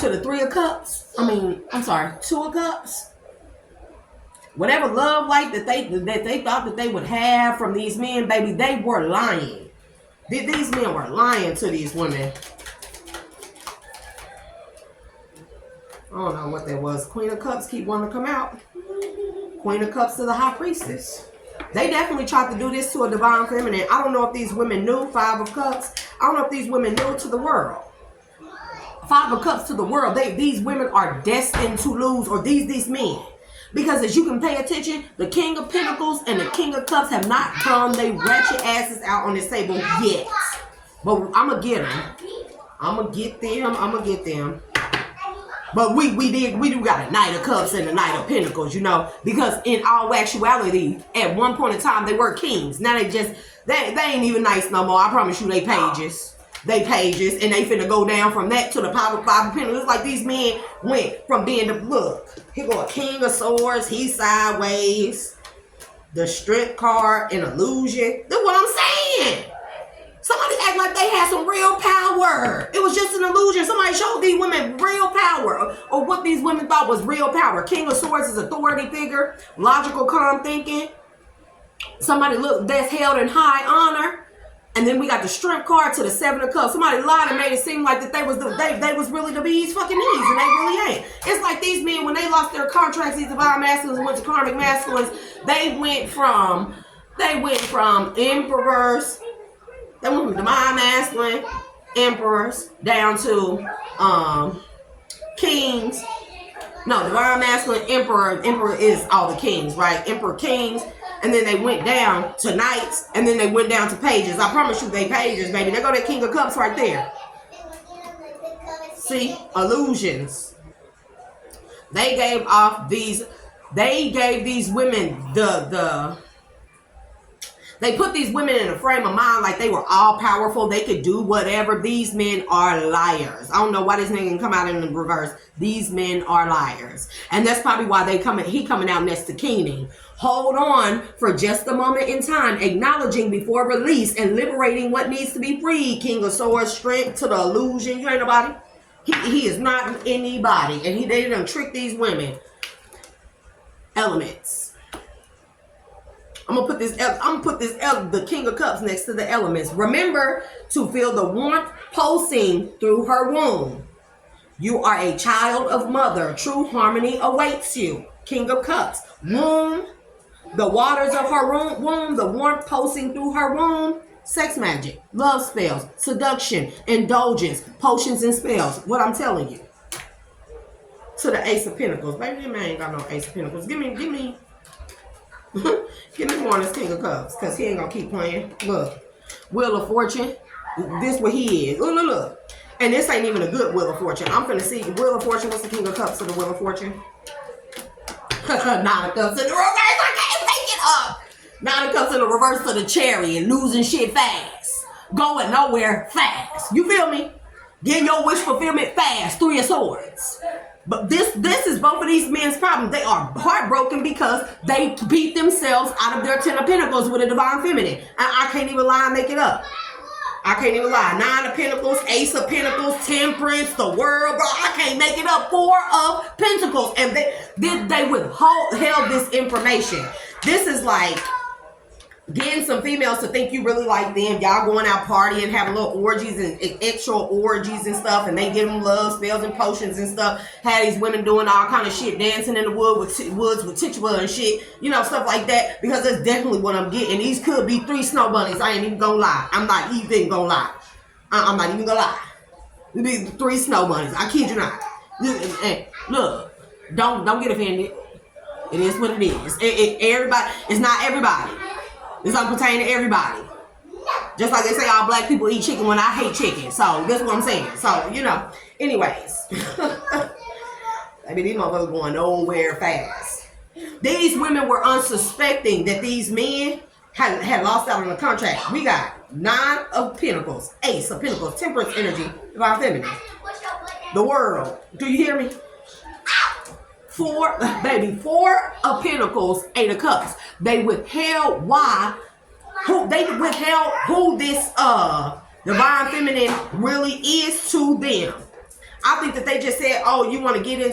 To the 3 of Cups. 2 of Cups. Whatever love life that they thought that they would have from these men, baby, they were lying. These men were lying to these women. I don't know what that was. Queen of Cups keep wanting to come out. Queen of Cups to the High Priestess. They definitely tried to do this to a divine feminine. I don't know if these women knew. 5 of Cups. I don't know if these women knew to the world. 5 of Cups to the world. These women are destined to lose, or these men. Because as you can pay attention, the King of Pentacles and the King of Cups have not come they ratchet asses out on this table yet. But I'm going to get them. I'm going to get them. But we do got a Knight of Cups and a Knight of Pentacles, you know. Because in all actuality, at one point in time, they were kings. Now they ain't even nice no more. I promise you, they pages. And they finna go down from that to the 5 of Pentacles. It's like these men went from being here go a King of Swords, he's sideways. The Strength card, an illusion. That's what I'm saying. Somebody act like they had some real power. It was just an illusion. Somebody showed these women real power, or what these women thought was real power. King of Swords is authority figure, logical, calm thinking. Somebody that's held in high honor. And then we got the Strength card to the 7 of Cups. Somebody lied and made it seem like that they was really the bees fucking knees, and they really ain't. It's like these men, when they lost their contracts, these divine masculines went to karmic masculines. They went from emperors. They went from divine masculine emperors down to kings. No, divine masculine, emperor. Emperor is all the kings, right? Emperor, kings. And then they went down to knights, and then they went down to pages. I promise you, they pages, baby. There go that King of Cups right there. See? Illusions. They gave these women they put these women in a frame of mind like they were all powerful. They could do whatever. These men are liars. I don't know why this nigga can come out in the reverse. These men are liars. And that's probably why he coming out next to Keening. Hold on for just a moment in time, acknowledging before release and liberating what needs to be freed. King of Swords, strength to the illusion. You ain't nobody. He is not anybody. And they done trick these women. Elements. I'm gonna put the King of Cups next to the elements. Remember to feel the warmth pulsing through her womb. You are a child of mother. True harmony awaits you. King of Cups. Womb. The waters of her womb. The warmth pulsing through her womb. Sex magic. Love spells. Seduction. Indulgence. Potions and spells. What I'm telling you. To the Ace of Pentacles. Baby, this man ain't got no Ace of Pentacles. Give me give me more on this King of Cups, because he ain't gonna keep playing. Look, Wheel of Fortune. This what he is. Look. And this ain't even a good Wheel of Fortune. I'm finna see Wheel of Fortune. What's the King of Cups to the Wheel of Fortune? Nine of Cups in the reverse. I can't make it up. Nine of Cups in the reverse to the Chariot. Losing shit fast. Going nowhere fast. You feel me? Getting your wish fulfillment fast. Three of Swords. But this is both of these men's problem. They are heartbroken because they beat themselves out of their Ten of Pentacles with a Divine Feminine. I can't even lie and make it up. I can't even lie. Nine of Pentacles, Ace of Pentacles, Temperance, the World, bro. I can't make it up. Four of Pentacles. And they withheld this information. This is like getting some females to think you really like them. Y'all going out partying, having little orgies and extra orgies and stuff, and they give them love spells and potions and stuff. Had these women doing all kind of shit, dancing in the woods with Tituba and shit, you know, stuff like that. Because that's definitely what I'm getting. These could be 3 snow bunnies. I ain't even gonna lie. I'm not even gonna lie. I'm not even gonna lie. It be 3 snow bunnies. I kid you not. Hey, look, don't get offended. It is what it is. Everybody, it's not everybody. This don't pertain to everybody. Just like they say all black people eat chicken when I hate chicken. So that's what I'm saying. So, you know. Anyways. I mean, these motherfuckers going nowhere fast. These women were unsuspecting that these men had lost out on the contract. We got 9 of Pentacles, Ace of Pentacles, Temperance energy, Divine Feminine. The World. Do you hear me? 4 of Pentacles, 8 of Cups. They withheld who this Divine Feminine really is to them. I think that they just said, oh, you want to get in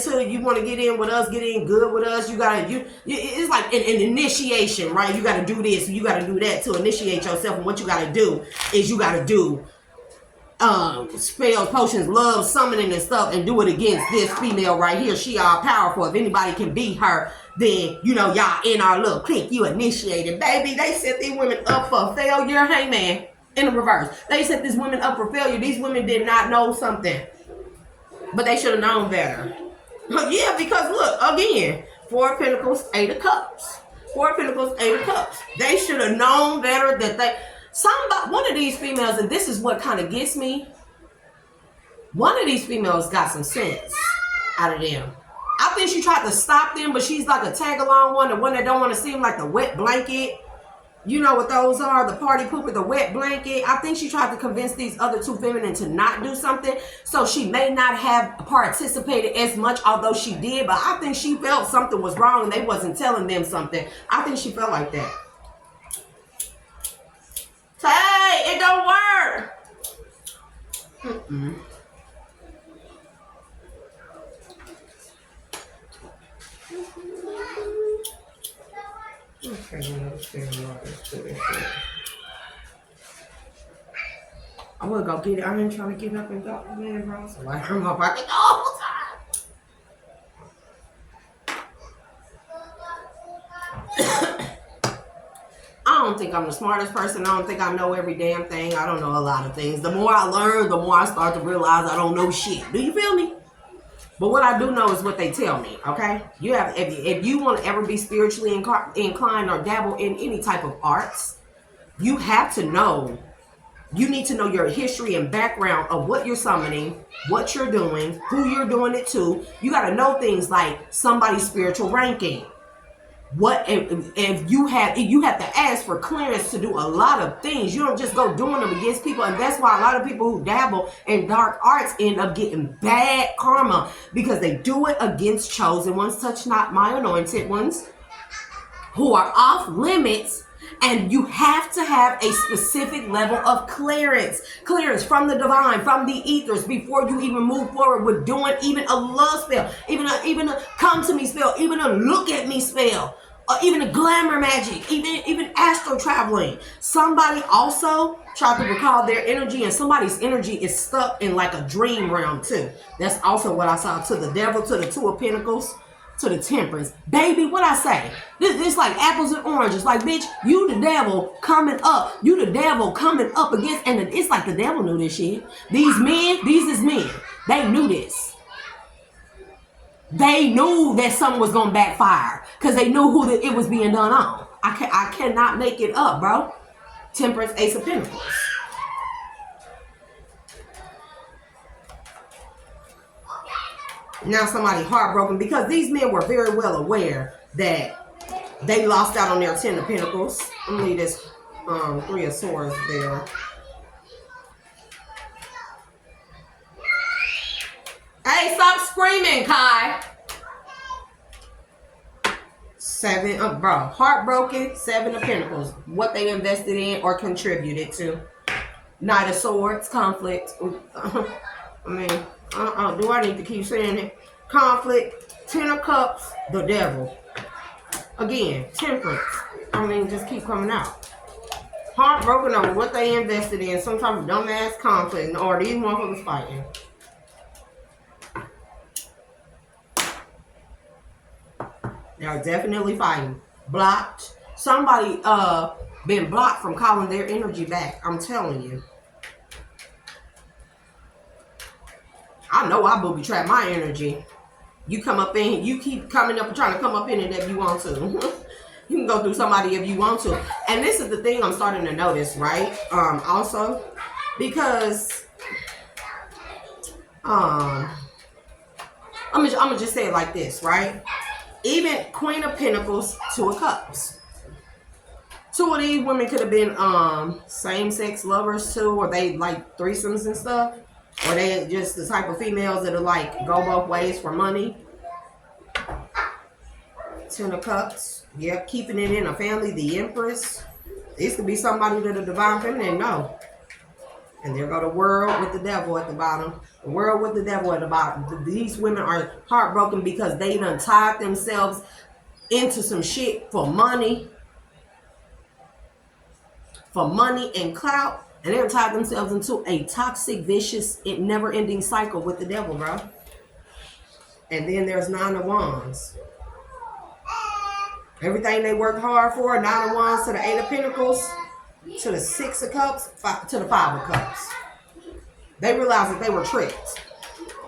with us, get in good with us. It's like an initiation, right? You got to do this, you got to do that to initiate yourself. And what you got to do is you got to do spells, potions, love, summoning and stuff, and do it against this female right here. She all powerful. If anybody can beat her, then you know y'all in our little clique. You initiated, baby. They set these women up for failure. Hey man, in the reverse, they set these women up for failure. These women did not know something, but they should have known better. Yeah, because look again, 4 of Pentacles, 8 of Cups. 4 of Pentacles, 8 of Cups. They should have known better that one of these females, and this is what kind of gets me, one of these females got some sense out of them. I think she tried to stop them, but she's like a tag-along one, the one that don't want to seem like the wet blanket. You know what those are, the party pooper, the wet blanket. I think she tried to convince these other 2 feminine to not do something, so she may not have participated as much, although she did, but I think she felt something was wrong and they wasn't telling them something. I think she felt like that. Hey, it don't work. I would go get it. I ain't trying to get up and go, man, bro. So like, I'm up. I can go all the time. I don't think I'm the smartest person. I don't think I know every damn thing. I don't know a lot of things. The more I learn, the more I start to realize I don't know shit. Do you feel me? But what I do know is what they tell me, okay? You have, if you want to ever be spiritually inclined or dabble in any type of arts, you have to know, you need to know your history and background of what you're summoning, what you're doing, who you're doing it to. You got to know things like somebody's spiritual ranking. What if you have to ask for clearance to do a lot of things. You don't just go doing them against people, and that's why a lot of people who dabble in dark arts end up getting bad karma, because they do it against chosen ones. Touch not my anointed ones, who are off limits. And you have to have a specific level of clearance from the divine, from the ethers, before you even move forward with doing even a love spell, even a come to me spell, even a look at me spell, or even a glamour magic, even astral traveling. Somebody also tried to recall their energy, and somebody's energy is stuck in like a dream realm too. That's also what I saw, to the devil, to the Two of Pentacles, to the Temperance. Baby, what I say? This like apples and oranges. Like, bitch, you the devil coming up. You the devil coming up against, and it's like the devil knew this shit. These is men. They knew this. They knew that something was gonna backfire, because they knew who it was being done on. I cannot make it up, bro. Temperance, Ace of Pentacles. Now somebody heartbroken, because these men were very well aware that they lost out on their 10 of Pentacles. I'm gonna leave this 3 of Swords there. Hey, stop screaming, Kai. 7 of, bro, heartbroken, 7 of Pentacles. What they invested in or contributed to. Knight of Swords, conflict. I mean, do I need to keep saying it? Conflict, 10 of Cups, the devil. Again, Temperance. I mean, just keep coming out. Heartbroken over what they invested in, some type of dumbass conflict, or these motherfuckers fighting. They're definitely fighting. Blocked. Somebody been blocked from calling their energy back. I'm telling you. I know I booby trap my energy. You come up in, you keep coming up and trying to come up in it if you want to. You can go through somebody if you want to. And this is the thing I'm starting to notice, right? Also, because I'm gonna just say it like this, right? Even Queen of Pentacles, 2 of Cups. 2 of these women could have been same-sex lovers too, or they like threesomes and stuff. Or they just the type of females that are like go both ways for money. 10 of Cups. Yep, keeping it in a family. The Empress. This could be somebody that the divine feminine know. And there go the World with the devil at the bottom. The World with the devil at the bottom. These women are heartbroken because they done tied themselves into some shit for money. For money and clout. And they're tied themselves into a toxic, vicious, never-ending cycle with the devil, bro. And then there's 9 of Wands. Everything they worked hard for, 9 of Wands to the 8 of Pentacles, to the 6 of Cups, to the 5 of Cups. They realized that they were tricked.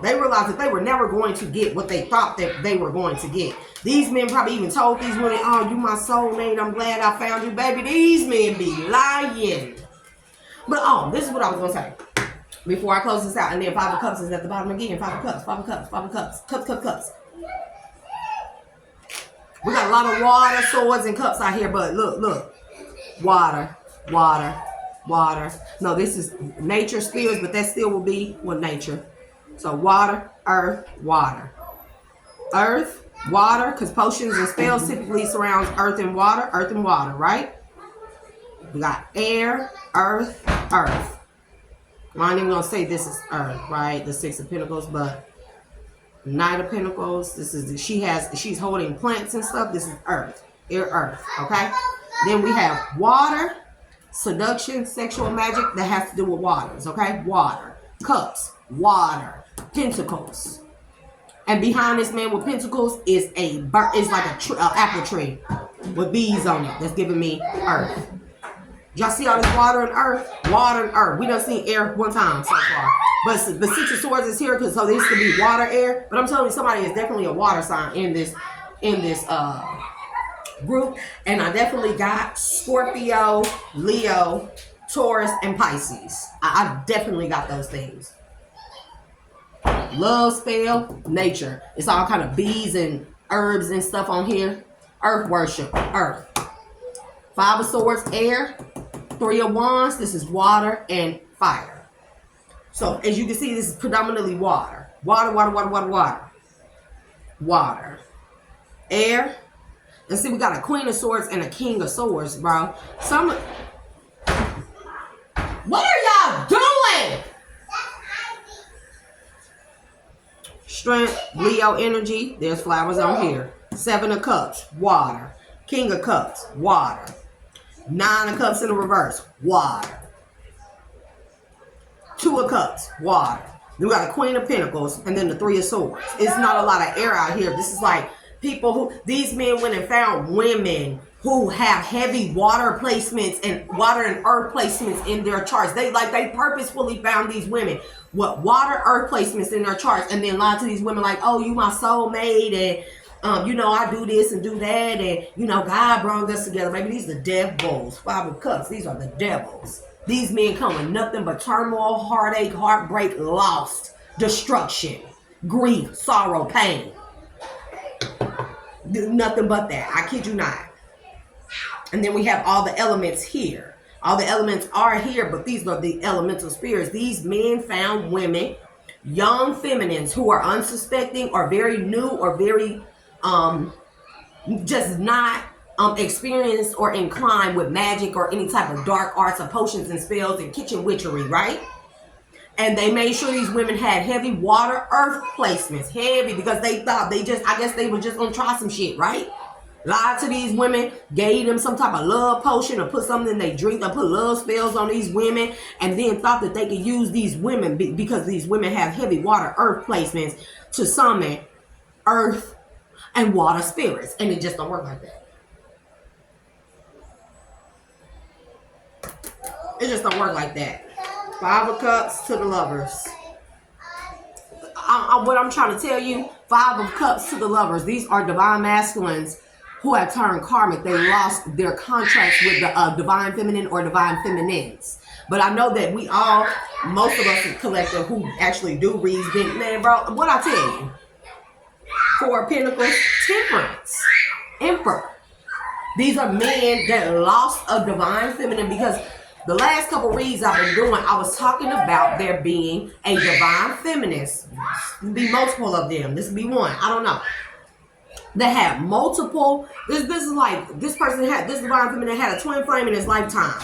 They realized that they were never going to get what they thought that they were going to get. These men probably even told these women, oh, you my soulmate, I'm glad I found you, baby. These men be lying. But this is what I was gonna say before I close this out. And then 5 of Cups is at the bottom again. 5 of Cups, 5 of Cups, 5 of Cups, Cups. We got a lot of water, swords, and cups out here, but look. Water. No, this is nature spirits, but that still will be with nature. So water, earth, water. Earth, water, because potions and spells typically surrounds earth and water, right? We got air, earth. Well, I ain't even gonna say this is earth, right? The 6 of Pentacles, but Knight of Pentacles. This is she's holding plants and stuff. This is earth, air, earth. Okay. Then we have water, seduction, sexual magic that has to do with waters. Okay, water, cups, water, pentacles, and behind this man with pentacles is like a apple tree with bees on it. That's giving me earth. Y'all see all this water and earth? Water and earth. We done seen air one time so far. But the Six of Swords is here because so this could be water, air. But I'm telling you, somebody is definitely a water sign in this group. And I definitely got Scorpio, Leo, Taurus, and Pisces. I definitely got those things. Love spell, nature. It's all kind of bees and herbs and stuff on here. Earth worship, earth. Five of Swords, air. Three of Wands, this is water and fire. So as you can see, this is predominantly water. Water, water, water, water, water. Water. Air. And see, we got a Queen of Swords and a King of Swords, bro. What are y'all doing? Strength, Leo energy. There's flowers on here. Seven of Cups, water. King of Cups, water. Nine of Cups in the reverse, water. Two of Cups, water. Then we got a Queen of Pentacles and then the Three of Swords. It's not a lot of air out here. This is like people who, these men went and found women who have heavy water placements and water and earth placements in their charts. They purposefully found these women with water, earth placements in their charts and then lied to these women like, oh, you my soulmate and you know, I do this and do that and you know, God brought us together. Maybe these are the devils. Five of Cups, these are the devils. These men come with nothing but turmoil, heartache, heartbreak, loss, destruction, grief, sorrow, pain. Nothing but that. I kid you not. And then we have all the elements here. All the elements are here, but these are the elemental spirits. These men found women, young feminines who are unsuspecting or very new or very just not experienced or inclined with magic or any type of dark arts or potions and spells and kitchen witchery, right? And they made sure these women had heavy water, earth placements, heavy, because they thought I guess they were just gonna try some shit, right? Lied to these women, gave them some type of love potion or put something in their drink or put love spells on these women and then thought that they could use these women because these women have heavy water, earth placements to summon earth and water spirits. And it just don't work like that. It just don't work like that. Five of Cups to the Lovers. What I'm trying to tell you, Five of Cups to the Lovers. These are divine masculines who have turned karmic. They lost their contracts with the divine feminine or divine feminines. But I know that we all, most of us collective who actually do read, man, bro, what I tell you? Four of Pentacles, Temperance, Emperor. These are men that lost a divine feminine because the last couple reads I've been doing, I was talking about there being a divine feminist. Be multiple of them. This would be one. I don't know. That had multiple. This is like this divine feminine had a twin flame in his lifetime.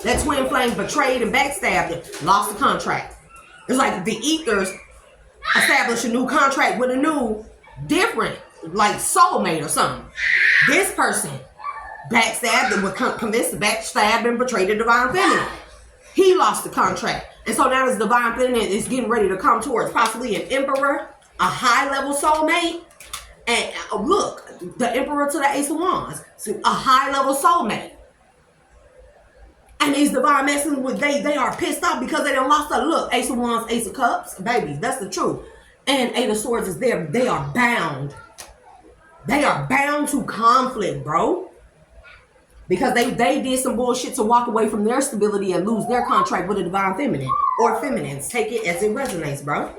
That twin flame betrayed and backstabbed it, lost the contract. It's like the ethers established a new contract with a new, different, like soulmate or something. This person backstabbed and was convinced to backstab and betray the divine feminine. He lost the contract. And so now this divine feminine is getting ready to come towards possibly an emperor, a high level soulmate. And look, the Emperor to the Ace of Wands, a high-level soulmate. And these divine masculines, they are pissed off because they done lost a look. Ace of Wands, Ace of Cups, baby, that's the truth. And Eight of Swords is there. They are bound. They are bound to conflict, bro. Because they did some bullshit to walk away from their stability and lose their contract with a divine feminine. Or feminines. Take it as it resonates, bro.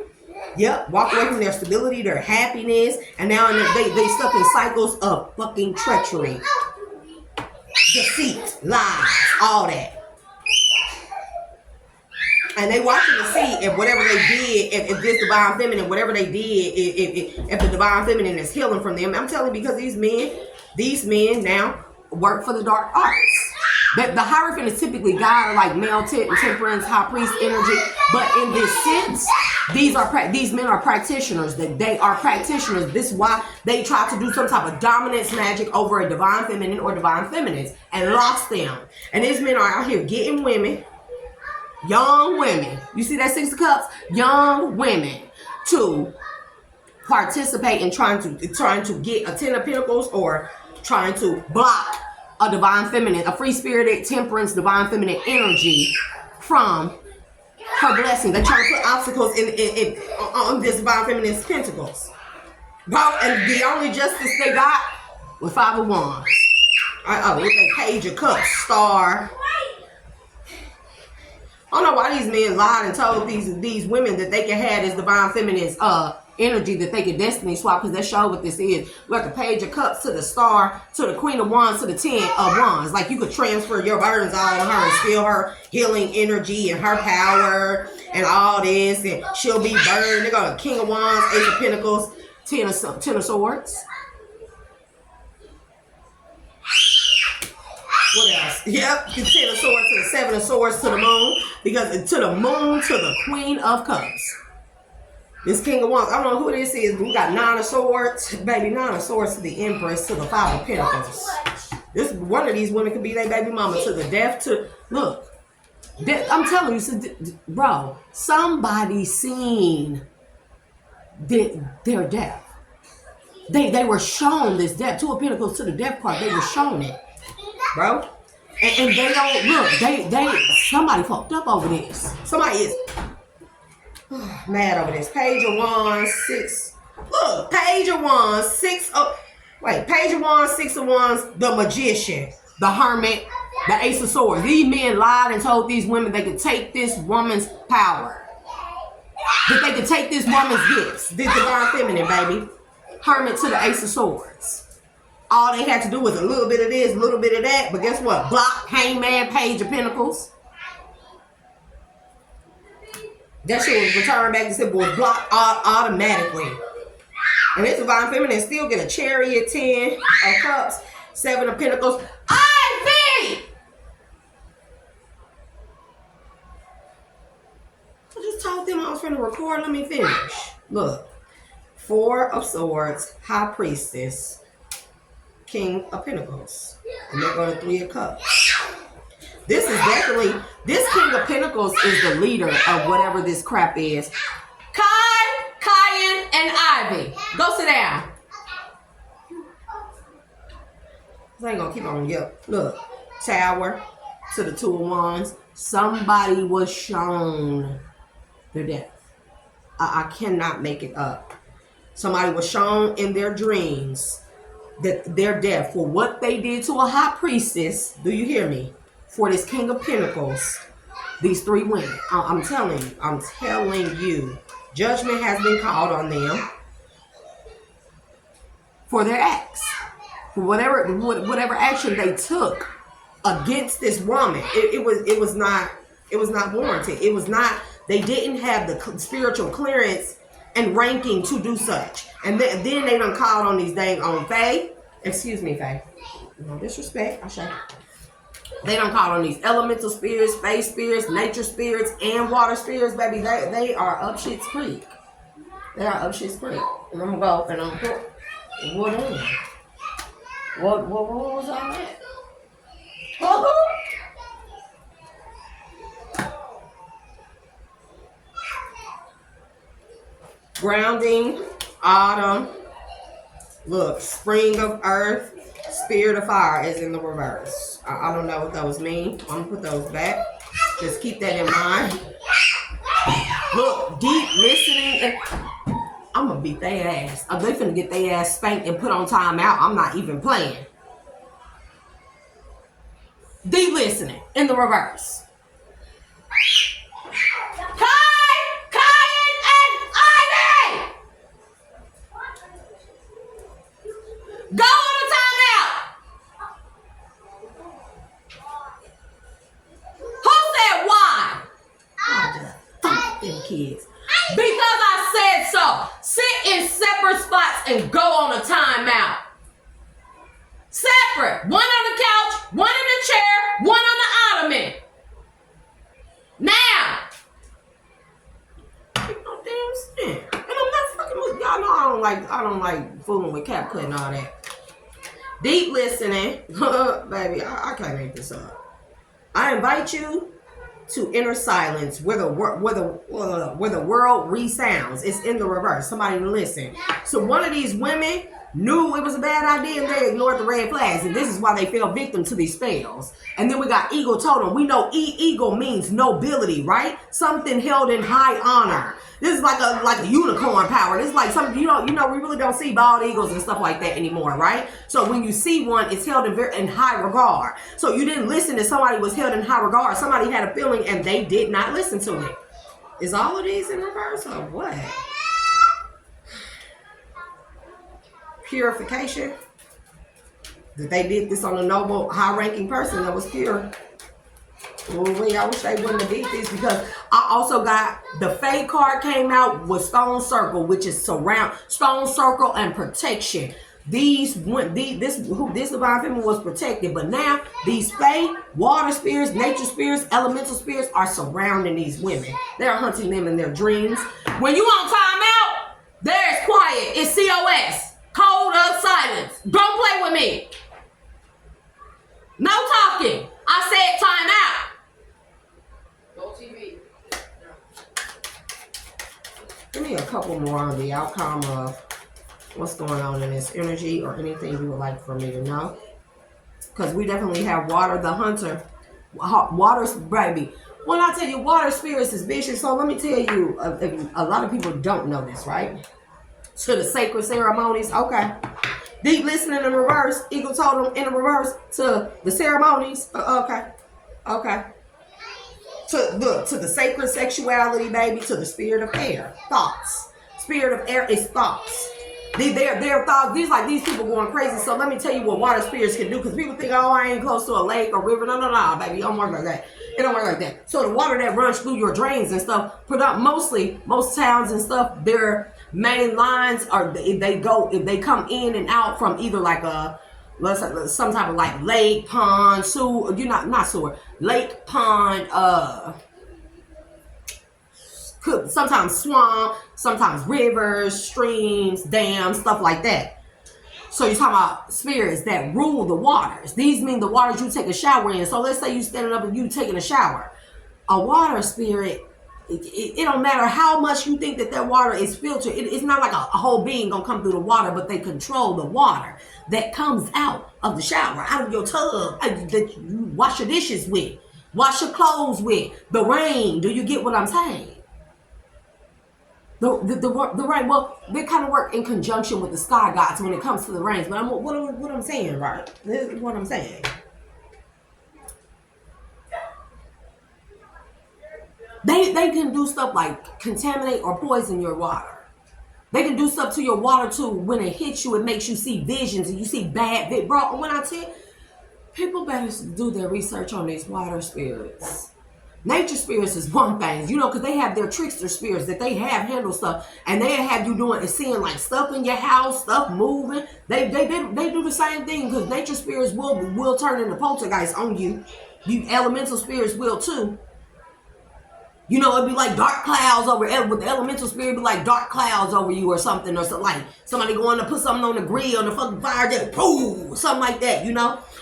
Yep, walk away from their stability, their happiness, and now they stuck in cycles of fucking treachery, deceit, lies, all that. And they watching to see if whatever they did, if this divine feminine, whatever they did, if the divine feminine is healing from them. I'm telling you, because these men now work for the dark arts. The Hierophant is typically God, like male temperance, high priest energy. But in this sense, these men are practitioners. They are practitioners. This is why they try to do some type of dominance magic over a divine feminine or divine feminines and lost them. And these men are out here getting women, young women. You see that Six of Cups? Young women to participate in trying to get a Ten of Pentacles or trying to block a divine feminine, a free-spirited temperance divine feminine energy from her blessing. They're trying to put obstacles on this divine feminine's pentacles. And the only justice they got was 5 of Wands. With a Page of Cups, Star. I don't know why these men lied and told these women that they can have this divine feminine's energy, that they can destiny swap, because they show what this is. We got the Page of Cups to the Star, to the Queen of Wands, to the 10 of Wands. Like, you could transfer your burdens all on her and steal her healing energy and her power and all this, and she'll be burned. They got a King of Wands, Ace of Pentacles, 10 of Swords. What else? Yep, the 10 of Swords to the 7 of Swords to the Moon. Because to the Moon to the Queen of Cups. This King of Wands, I don't know who this is, but we got 9 of Swords. Baby, 9 of Swords to the Empress to the 5 of Pentacles. This one of these women could be their baby mama to the death to... Look, I'm telling you, so, bro, somebody seen their death. They were shown this death. 2 of Pentacles to the death card. They were shown it. Bro, and they don't look. Somebody fucked up over this. Somebody is mad over this. Page of Wands, 6. Look, Page of Wands, 6 of. Wait, Page of Wands, 6 of Wands. The Magician, the Hermit, the Ace of Swords. These men lied and told these women they could take this woman's power, that they could take this woman's gifts. This divine feminine, baby. Hermit to the Ace of Swords. All they had to do was a little bit of this, a little bit of that. But guess what? Block, Hangman, Page of Pentacles. That shit was returned back. This shit was blocked automatically. And this divine feminine still get a Chariot, 10 of Cups, 7 of Pentacles. Ivy! I just told them I was going to record. Let me finish. Look. 4 of Swords, High Priestess, King of Pentacles. And they're going to 3 of Cups. This is definitely, this King of Pentacles is the leader of whatever this crap is. Cayenne, and Ivy. Go sit down. I ain't going to keep on. Yep. Look. Tower to the 2 of Wands. Somebody was shown their death. I cannot make it up. Somebody was shown in their dreams that their death for what they did to a high priestess. Do you hear me? For this King of Pentacles, these 3 women. I'm telling you, judgment has been called on them for their acts, for whatever action they took against this woman. It was not warranted. It was not. They didn't have the spiritual clearance and ranking to do such. And then they done called on these dang on Faye. Excuse me, Faye. No disrespect. I shall. They done called on these elemental spirits, Fae spirits, nature spirits, and water spirits, baby. They are up shit's creek. They are up shit's creek. And I'm gonna go and I'm put what in? What was all that? Grounding, autumn. Look, spring of earth, spirit of fire is in the reverse. I don't know what those mean. I'm gonna put those back. Just keep that in mind. Look, deep listening. And I'm gonna beat their ass. They finna get their ass spanked and put on timeout. I'm not even playing. Deep listening in the reverse. Go on a timeout. Who said why? I just fuck them kids. Because I said so. Sit in separate spots and go on a timeout. Separate. One on the couch, one in the chair, one on the ottoman. Now. No damn stand. And I'm not fucking with y'all. Know I don't like fooling with cap cut and all that. Deep listening. Baby, I can't make this up. I invite you to inner silence where the world resounds. It's in the reverse. Somebody listen. So one of these women knew it was a bad idea, and they ignored the red flags. And this is why they fell victim to these spells. And then we got Eagle Totem. We know eagle means nobility, right? Something held in high honor. This is like a unicorn power. This is like something, we really don't see bald eagles and stuff like that anymore, right? So when you see one, it's held in high regard. So you didn't listen to somebody was held in high regard. Somebody had a feeling and they did not listen to it. Is all of these in reverse or what? Purification. That they did this on a noble, high-ranking person that was pure. Well, I wish they wouldn't have did this, because I also got the Fae card came out with Stone Circle, which is Stone Circle and protection. This divine feminine was protected, but now these Fae, water spirits, nature spirits, elemental spirits are surrounding these women. They're hunting them in their dreams. When you on timeout, there's quiet. It's COS. Code of silence. Don't play with me. No talking. I said time out. Go TV. Give me a couple more on the outcome of what's going on in this energy, or anything you would like for me to know. Because we definitely have Water the Hunter. Water, baby. When I tell you Water spirits is vicious, so let me tell you, a lot of people don't know this, right? To the sacred ceremonies, okay. Deep listening in reverse, Eagle Totem in the reverse, to the ceremonies, okay. To the sacred sexuality, baby, to the spirit of air, thoughts. Spirit of air is thoughts. Their thoughts, these people going crazy. So let me tell you what water spirits can do, because people think, oh, I ain't close to a lake or river. No, baby, it don't work like that. It don't work like that. So the water that runs through your drains and stuff, most towns and stuff, their main lines are, if they come in and out from either like some type of like lake, pond, sewer, not sewer, lake, pond, sometimes swamp, sometimes rivers, streams, dams, stuff like that. So you're talking about spirits that rule the waters. These mean the waters you take a shower in. So let's say you standing up and you taking a shower. A water spirit, it don't matter how much you think that water is filtered. It's not like a whole being gonna come through the water, but they control the water that comes out of the shower, out of your tub, that you wash your dishes with, wash your clothes with, the rain. Do you get what I'm saying? The rain, well, they kind of work in conjunction with the sky gods when it comes to the rains. But what I'm saying, right? This is what I'm saying. They can do stuff like contaminate or poison your water. They can do stuff to your water too. When it hits you, it makes you see visions and you see bad. Bro, when I tell you, people better do their research on these water spirits. Nature spirits is one thing, because they have their trickster spirits that they have handle stuff, and they have you doing and seeing like stuff in your house, stuff moving. They do the same thing, because nature spirits will turn into poltergeists on you. You elemental spirits will too. It'd be like dark clouds over, with the elemental spirit, be like dark clouds over you or something like somebody going to put something on the grill on the fucking fire, just pooh, something like that,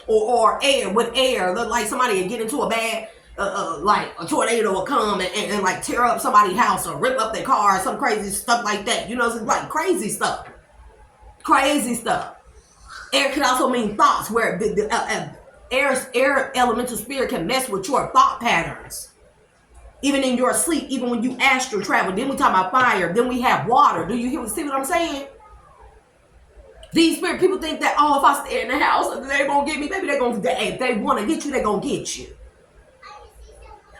or air with air, like somebody would get into a bad. Like a tornado will come and like tear up somebody's house or rip up their car or some crazy stuff like that. It's like crazy stuff. Air can also mean thoughts, where the air elemental spirit can mess with your thought patterns. Even in your sleep, even when you astral travel. Then we talk about fire. Then we have water. Do you see what I'm saying? These spirit people think that, if I stay in the house, they're going to get me. Baby, if they want to get you, they're going to get you.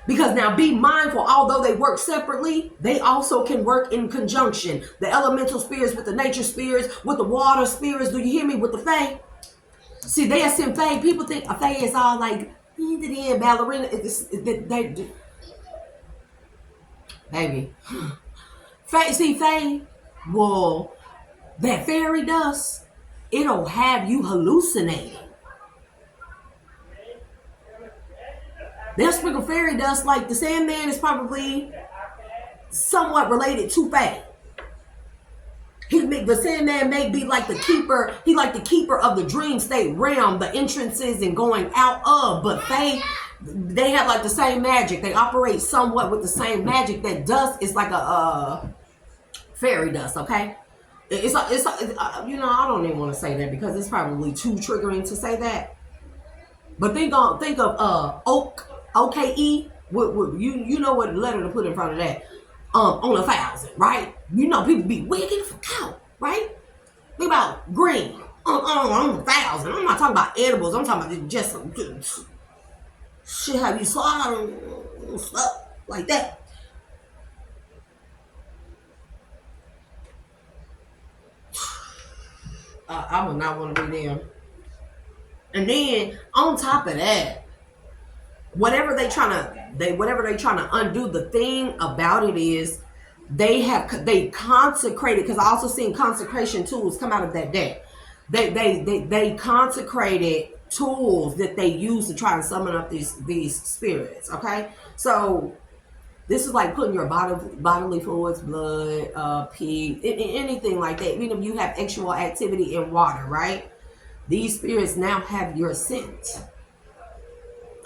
Because now be mindful, although they work separately, they also can work in conjunction. The elemental spirits with the nature spirits, with the water spirits, do you hear me, with the Fae? See, they are send Fae. People think a Fae is all like, ballerina. Baby. Fae, well, that fairy dust, it'll have you hallucinating. They'll sprinkle fairy dust, like the Sandman is probably somewhat related to Fae. The Sandman may be like the keeper. He like the keeper of the dream state realm, the entrances and going out of. But Fae, they have like the same magic. They operate somewhat with the same magic. That dust is like a fairy dust, okay? You know, I don't even want to say that because it's probably too triggering to say that. But think of OKE. You know what letter to put in front of that? On 1,000, right? You know people be wigging for out, right? Think about green on 1,000. I'm not talking about edibles. I'm talking about just some shit have you swallowing stuff like that. I would not want to be them. And then on top of that, whatever they trying to undo, the thing about it is they consecrated, because I also seen consecration tools come out of that deck. They consecrated tools that they use to try to summon up these spirits. Okay, so this is like putting your bodily fluids, blood, pee, anything like that. Even if you have sexual activity in water, right? These spirits now have your scent.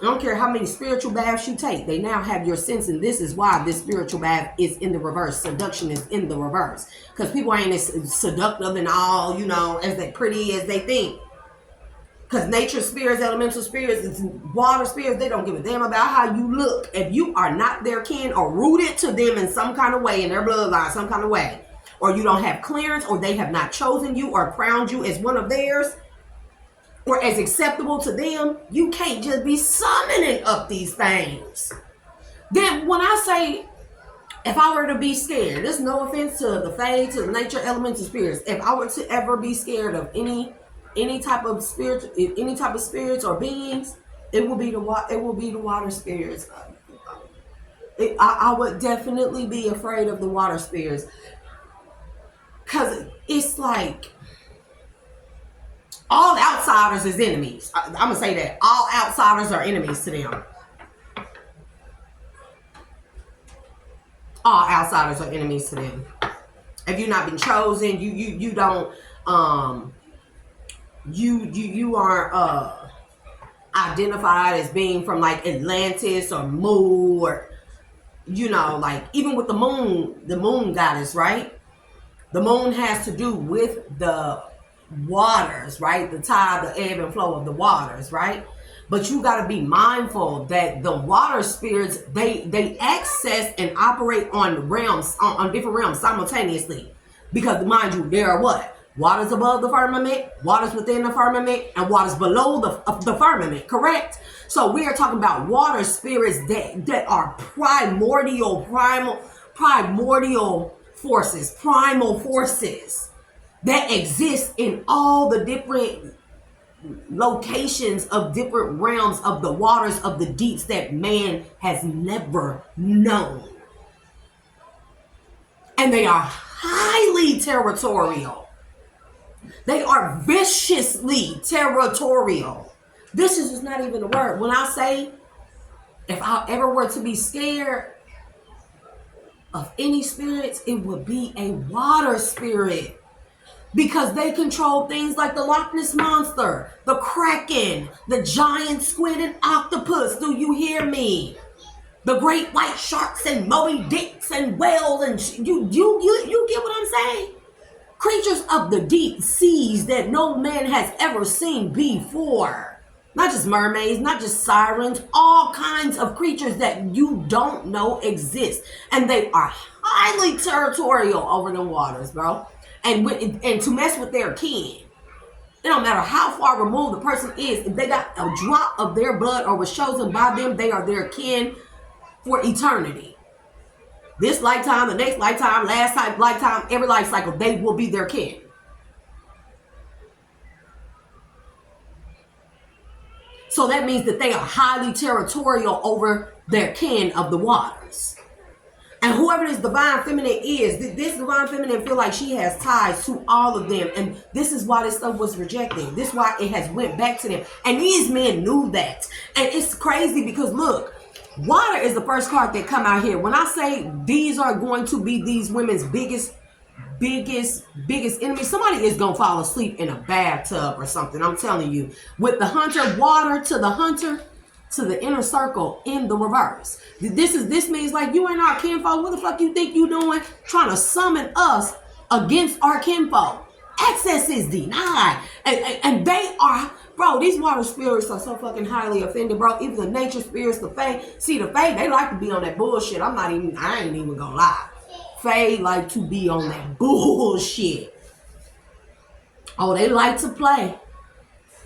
I don't care how many spiritual baths you take. They now have your sense, and this is why this spiritual bath is in the reverse. Seduction is in the reverse. Because people ain't as seductive and all, you know, as they pretty as they think. Because nature spirits, elemental spirits, water spirits, they don't give a damn about how you look. If you are not their kin or rooted to them in some kind of way, in their bloodline, some kind of way, or you don't have clearance, or they have not chosen you or crowned you as one of theirs, or as acceptable to them, you can't just be summoning up these things. Then when I say, if I were to be scared, there's no offense to the fae, to the nature elemental spirits. If I were to ever be scared of any type of spirit, any type of spirits or beings, it will be the water spirits. I would definitely be afraid of the water spirits, because it's like, all outsiders is enemies. I'm going to say that. All outsiders are enemies to them. All outsiders are enemies to them. If you've not been chosen, you don't you aren't identified as being from like Atlantis or Mu, or you know, like even with the moon goddess, right? The moon has to do with the waters, right? The tide, the ebb and flow of the waters, right? But you got to be mindful that the water spirits, they access and operate on realms, on different realms simultaneously. Because mind you, there are what? Waters above the firmament, waters within the firmament, and waters below the firmament, correct? So we are talking about water spirits that are primordial forces, primal forces that exist in all the different locations of different realms of the waters of the deeps that man has never known. And they are highly territorial. They are viciously territorial. Vicious is not even a word. When I say, if I ever were to be scared of any spirits, it would be a water spirit. Because they control things like the Loch Ness Monster, the Kraken, the giant squid and octopus. Do you hear me? The great white sharks and Moby Dicks and whales, and you get what I'm saying? Creatures of the deep seas that no man has ever seen before. Not just mermaids, not just sirens, all kinds of creatures that you don't know exist. And they are highly territorial over the waters, bro. And to mess with their kin. It don't matter how far removed the person is. If they got a drop of their blood or was chosen by them, they are their kin for eternity. This lifetime, the next lifetime, last lifetime, every life cycle, they will be their kin. So that means that they are highly territorial over their kin of the waters. And whoever this divine feminine is, this divine feminine feel like she has ties to all of them. And this is why this stuff was rejected. This is why it has went back to them. And these men knew that. And it's crazy because look, water is the first card that come out here. When I say these are going to be these women's biggest enemy, somebody is going to fall asleep in a bathtub or something. I'm telling you. With the hunter, water to the hunter, to the inner circle in the reverse. This means like you ain't our kinfolk. What the fuck you think you doing trying to summon us against our kinfolk. Access is denied. And they are, bro, these water spirits are so fucking highly offended, bro. Even the nature spirits, the fae. See, the fae, they like to be on that bullshit. I ain't even gonna lie. Fae like to be on that bullshit. Oh, they like to play.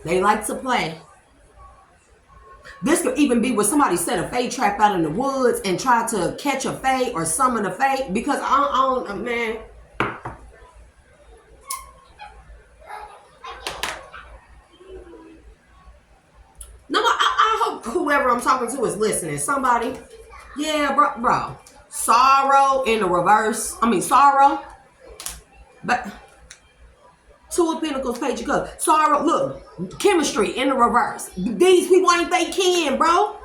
They like to play. This could even be where somebody set a fae trap out in the woods and try to catch a fae or summon a fae. Because I don't, man. No, I hope whoever I'm talking to is listening. Somebody. Yeah, bro. Sorrow in the reverse. Sorrow. But Two of Pentacles, Page of Cups. Sorrow, look, chemistry in the reverse. These people ain't they kin, bro.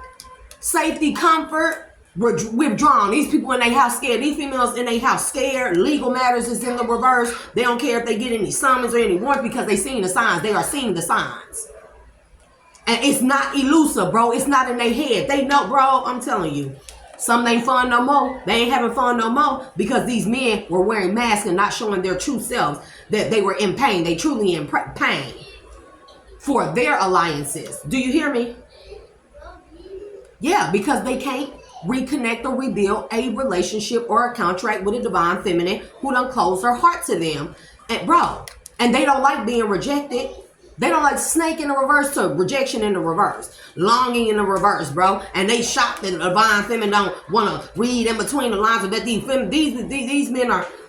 Safety, comfort, withdrawn. These people in their house scared. These females in their house scared. Legal matters is in the reverse. They don't care if they get any summons or any warrants because they seen the signs. They are seeing the signs. And it's not elusive, bro. It's not in their head. They know, bro. I'm telling you. Some ain't fun no more. They ain't having fun no more because these men were wearing masks and not showing their true selves, that they were in pain. They truly in pain for their alliances. Do you hear me? Yeah, because they can't reconnect or rebuild a relationship or a contract with a divine feminine who done closed their heart to them. And bro, and they don't like being rejected. They don't like snake in the reverse to rejection in the reverse. Longing in the reverse, bro. And they shocked that the divine feminine don't want to read in between the lines of that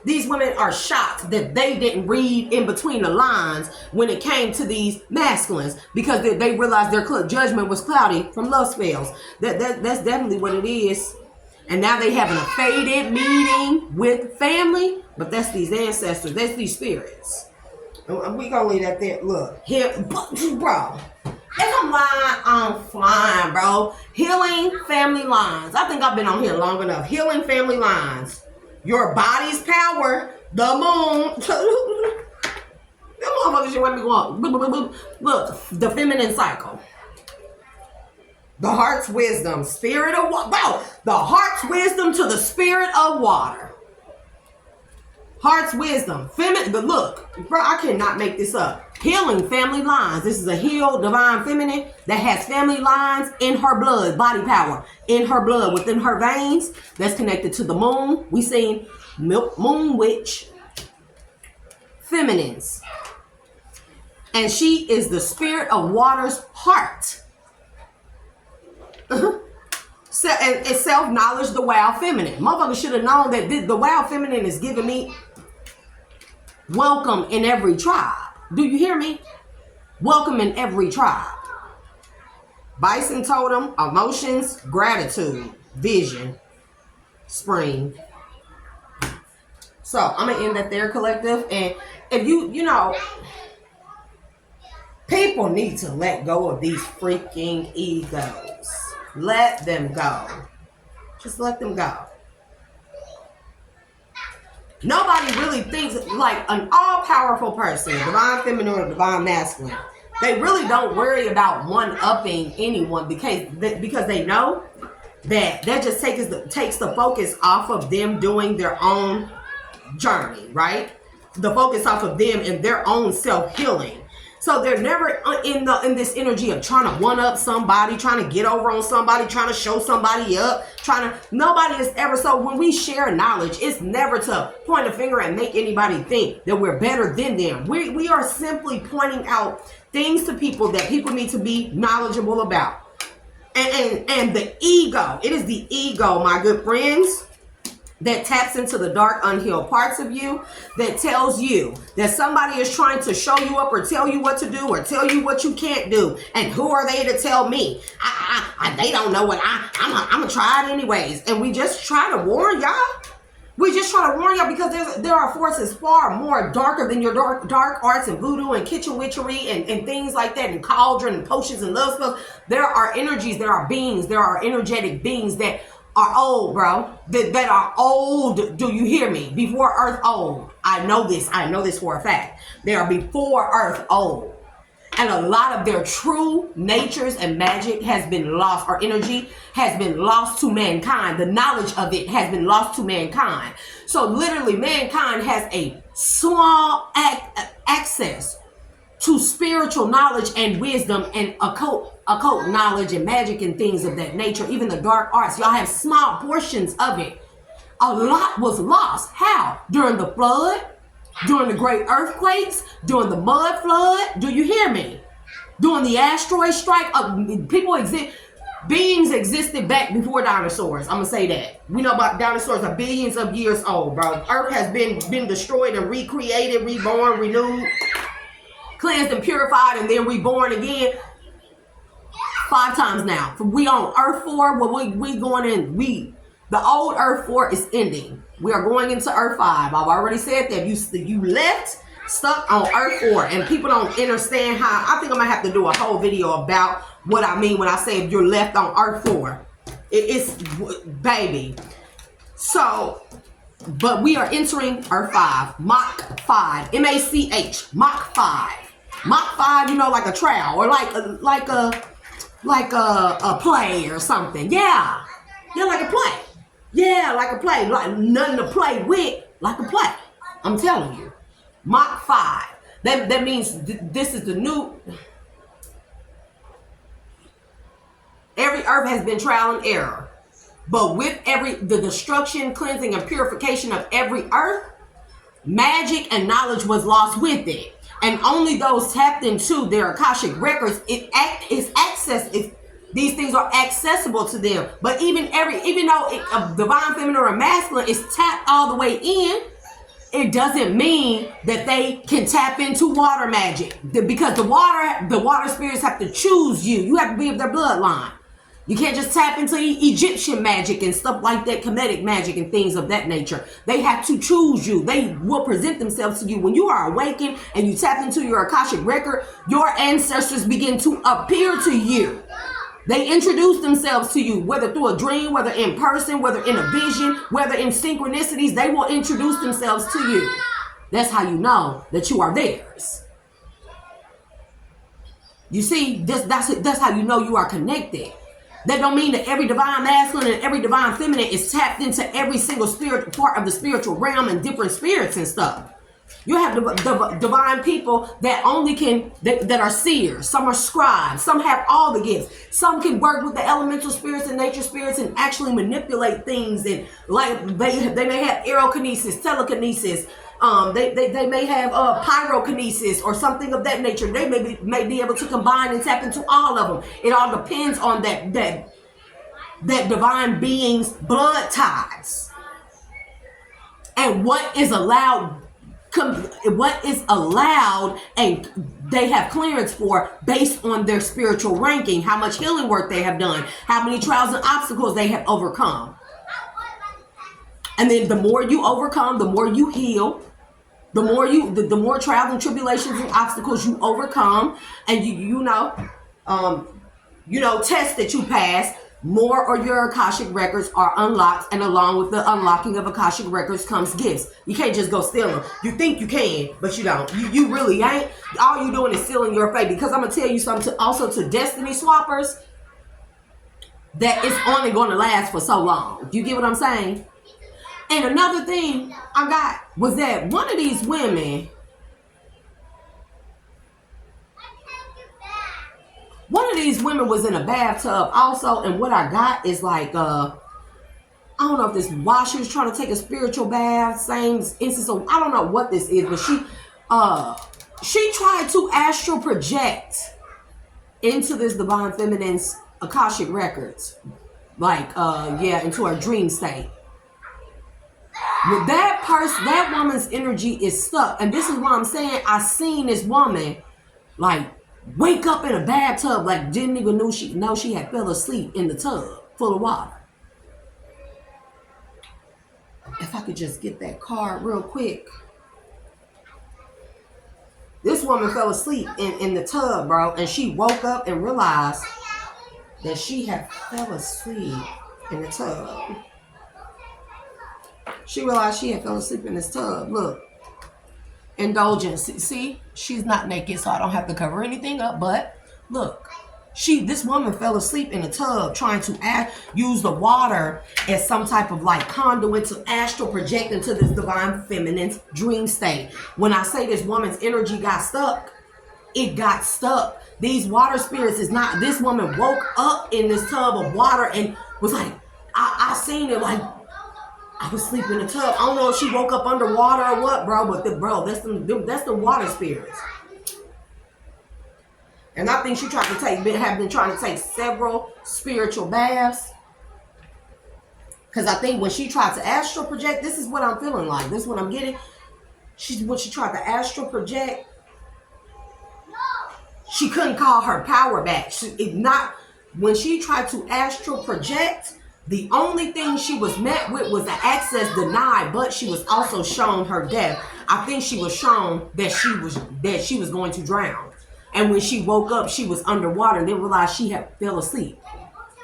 these women are shocked that they didn't read in between the lines when it came to these masculines because they realized their judgment was cloudy from love spells. That's definitely what it is. And now they having a faded meeting with family, but that's these ancestors. That's these spirits. We gonna leave that there. Look, here, bro. If I'm lying, I'm flying, bro. Healing family lines. I think I've been on here long enough. Healing family lines. Your body's power. The moon. Them motherfuckers should want me to go on. Look, the feminine cycle. The heart's wisdom. Spirit of water. Bro, the heart's wisdom to the spirit of water. Heart's wisdom. Feminine. But look, bro, I cannot make this up. Healing family lines. This is a healed divine feminine that has family lines in her blood, body power, in her blood, within her veins. That's connected to the moon. We seen moon witch. Feminines. And she is the spirit of water's heart. And self-knowledge, the wild feminine. Motherfucker should have known that the wild feminine is giving me welcome in every tribe. Do you hear me? Welcome in every tribe. Bison totem, emotions, gratitude, vision, spring. So I'm gonna end that there, collective. And if you know, people need to let go of these freaking egos. Let them go. Just let them go. Nobody really thinks like an all-powerful person, divine feminine or divine masculine. They really don't worry about one-upping anyone because they know that just takes the focus off of them doing their own journey, right? The focus off of them and their own self-healing. So they're never in this energy of trying to one-up somebody, trying to get over on somebody, trying to show somebody up, nobody is ever. So when we share knowledge, it's never to point a finger and make anybody think that we're better than them. We are simply pointing out things to people that people need to be knowledgeable about. And the ego, it is the ego, my good friends, that taps into the dark, unhealed parts of you, that tells you that somebody is trying to show you up or tell you what to do or tell you what you can't do. And who are they to tell me? They don't know what I'm going to try it anyways. And we just try to warn y'all. We just try to warn y'all because there are forces far more darker than your dark arts and voodoo and kitchen witchery and things like that, and cauldron and potions and love spells. There are energies, there are beings, there are energetic beings that are old, bro. That are old. Do you hear me? Before Earth old. I know this for a fact. They are before Earth old. And a lot of their true natures and magic has been lost, or energy has been lost to mankind. The knowledge of it has been lost to mankind. So literally mankind has a small access to spiritual knowledge and wisdom and occult knowledge and magic and things of that nature. Even the dark arts, y'all have small portions of it. A lot was lost. How? During the flood, during the great earthquakes, during the mud flood. Do you hear me? During the asteroid strike, beings existed back before dinosaurs. I'm gonna say that. We know about dinosaurs are billions of years old, bro. Earth has been destroyed and recreated, reborn, renewed, cleansed and purified, and then reborn again 5 times now. We on Earth 4, where we going in. The old Earth 4 is ending. We are going into Earth 5. I've already said that. You left stuck on Earth 4, and people don't understand how. I think I'm gonna have to do a whole video about what I mean when I say if you're left on Earth 4. It's baby. So, but we are entering Earth 5, Mach 5, M-A-C-H, Mach 5. Mach 5, you know, like a trial or like a play or something. Yeah, like a play. Yeah, like a play. Like nothing to play with, like a play. I'm telling you. Mach 5. That means this is the new. Every earth has been trial and error. But with the destruction, cleansing, and purification of every earth, magic and knowledge was lost with it. And only those tapped into their Akashic records, these things are accessible to them. But even though a divine feminine or masculine is tapped all the way in, it doesn't mean that they can tap into water magic. Because the water spirits have to choose you. You have to be of their bloodline. You can't just tap into Egyptian magic and stuff like that, Kemetic magic and things of that nature. They have to choose you. They will present themselves to you. When you are awakened and you tap into your Akashic record, your ancestors begin to appear to you. They introduce themselves to you, whether through a dream, whether in person, whether in a vision, whether in synchronicities. They will introduce themselves to you. That's how you know that you are theirs. You see, that's how you know you are connected. That don't mean that every divine masculine and every divine feminine is tapped into every single spirit part of the spiritual realm and different spirits and stuff. You have divine people that only that are seers. Some are scribes. Some have all the gifts. Some can work with the elemental spirits and nature spirits and actually manipulate things. And like they may have aerokinesis, telekinesis. They may have pyrokinesis or something of that nature. They may be able to combine and tap into all of them. It all depends on that divine being's blood ties and what is allowed. And they have clearance for based on their spiritual ranking, how much healing work they have done, how many trials and obstacles they have overcome. And then the more you overcome, the more you heal, the more trials and tribulations and obstacles you overcome, and you know tests that you pass, more or your Akashic records are unlocked, and along with the unlocking of Akashic records comes gifts. You can't just go steal them. You think you can, but you don't. You really ain't. All you doing is sealing your fate. Because I'm gonna tell you something to destiny swappers, that it's only going to last for so long. You get what I'm saying? And another thing I got was that one of these women. One of these women was in a bathtub also, and what I got is like, I don't know if this while she was trying to take a spiritual bath, same instance of, I don't know what this is, but she tried to astral project into this divine feminine's Akashic records, like, into her dream state. With that woman's energy is stuck, and this is what I'm saying. I seen this woman, like, wake up in a bathtub, like didn't even know she had fell asleep in the tub full of water. If I could just get that card real quick. This woman fell asleep in the tub, bro, and she woke up and realized that she had fell asleep in the tub. She realized she had fell asleep in this tub. Look. Indulgence. See, she's not naked, so I don't have to cover anything up. But look, this woman fell asleep in a tub trying to use the water as some type of like conduit to astral project into this divine feminine dream state. When I say this woman's energy got stuck, it got stuck. These water spirits is not. This woman woke up in this tub of water and was like, I seen it like. I was sleeping in a tub. I don't know if she woke up underwater or what, bro. But that's the water spirits. And I think she have been trying to take several spiritual baths. Because I think when she tried to astral project, this is what I'm feeling like. This is what I'm getting. When she tried to astral project, she couldn't call her power back. When she tried to astral project, the only thing she was met with was the access denied, but she was also shown her death. I think she was shown that she was going to drown. And when she woke up, she was underwater and then realized she had fell asleep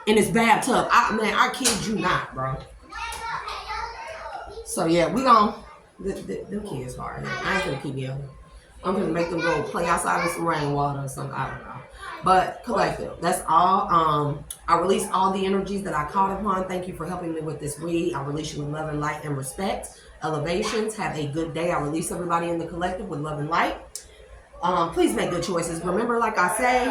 in this bathtub. I kid you not, bro. So yeah, we gon' them kids hard. I ain't gonna keep yelling. I'm gonna make them go play outside with some rainwater or something. I don't know. But collective, that's all. I release all the energies that I called upon. Thank you for helping me with this read. I release you with love and light and respect. Elevations. Have a good day. I release everybody in the collective with love and light. Please make good choices. Remember, like I say,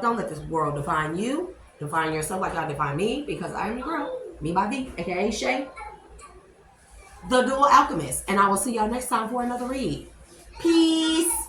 don't let this world define you. Define yourself like I define me, because I am your girl. Me by V, aka Shay, the Dual Alchemist. And I will see y'all next time for another read. Peace.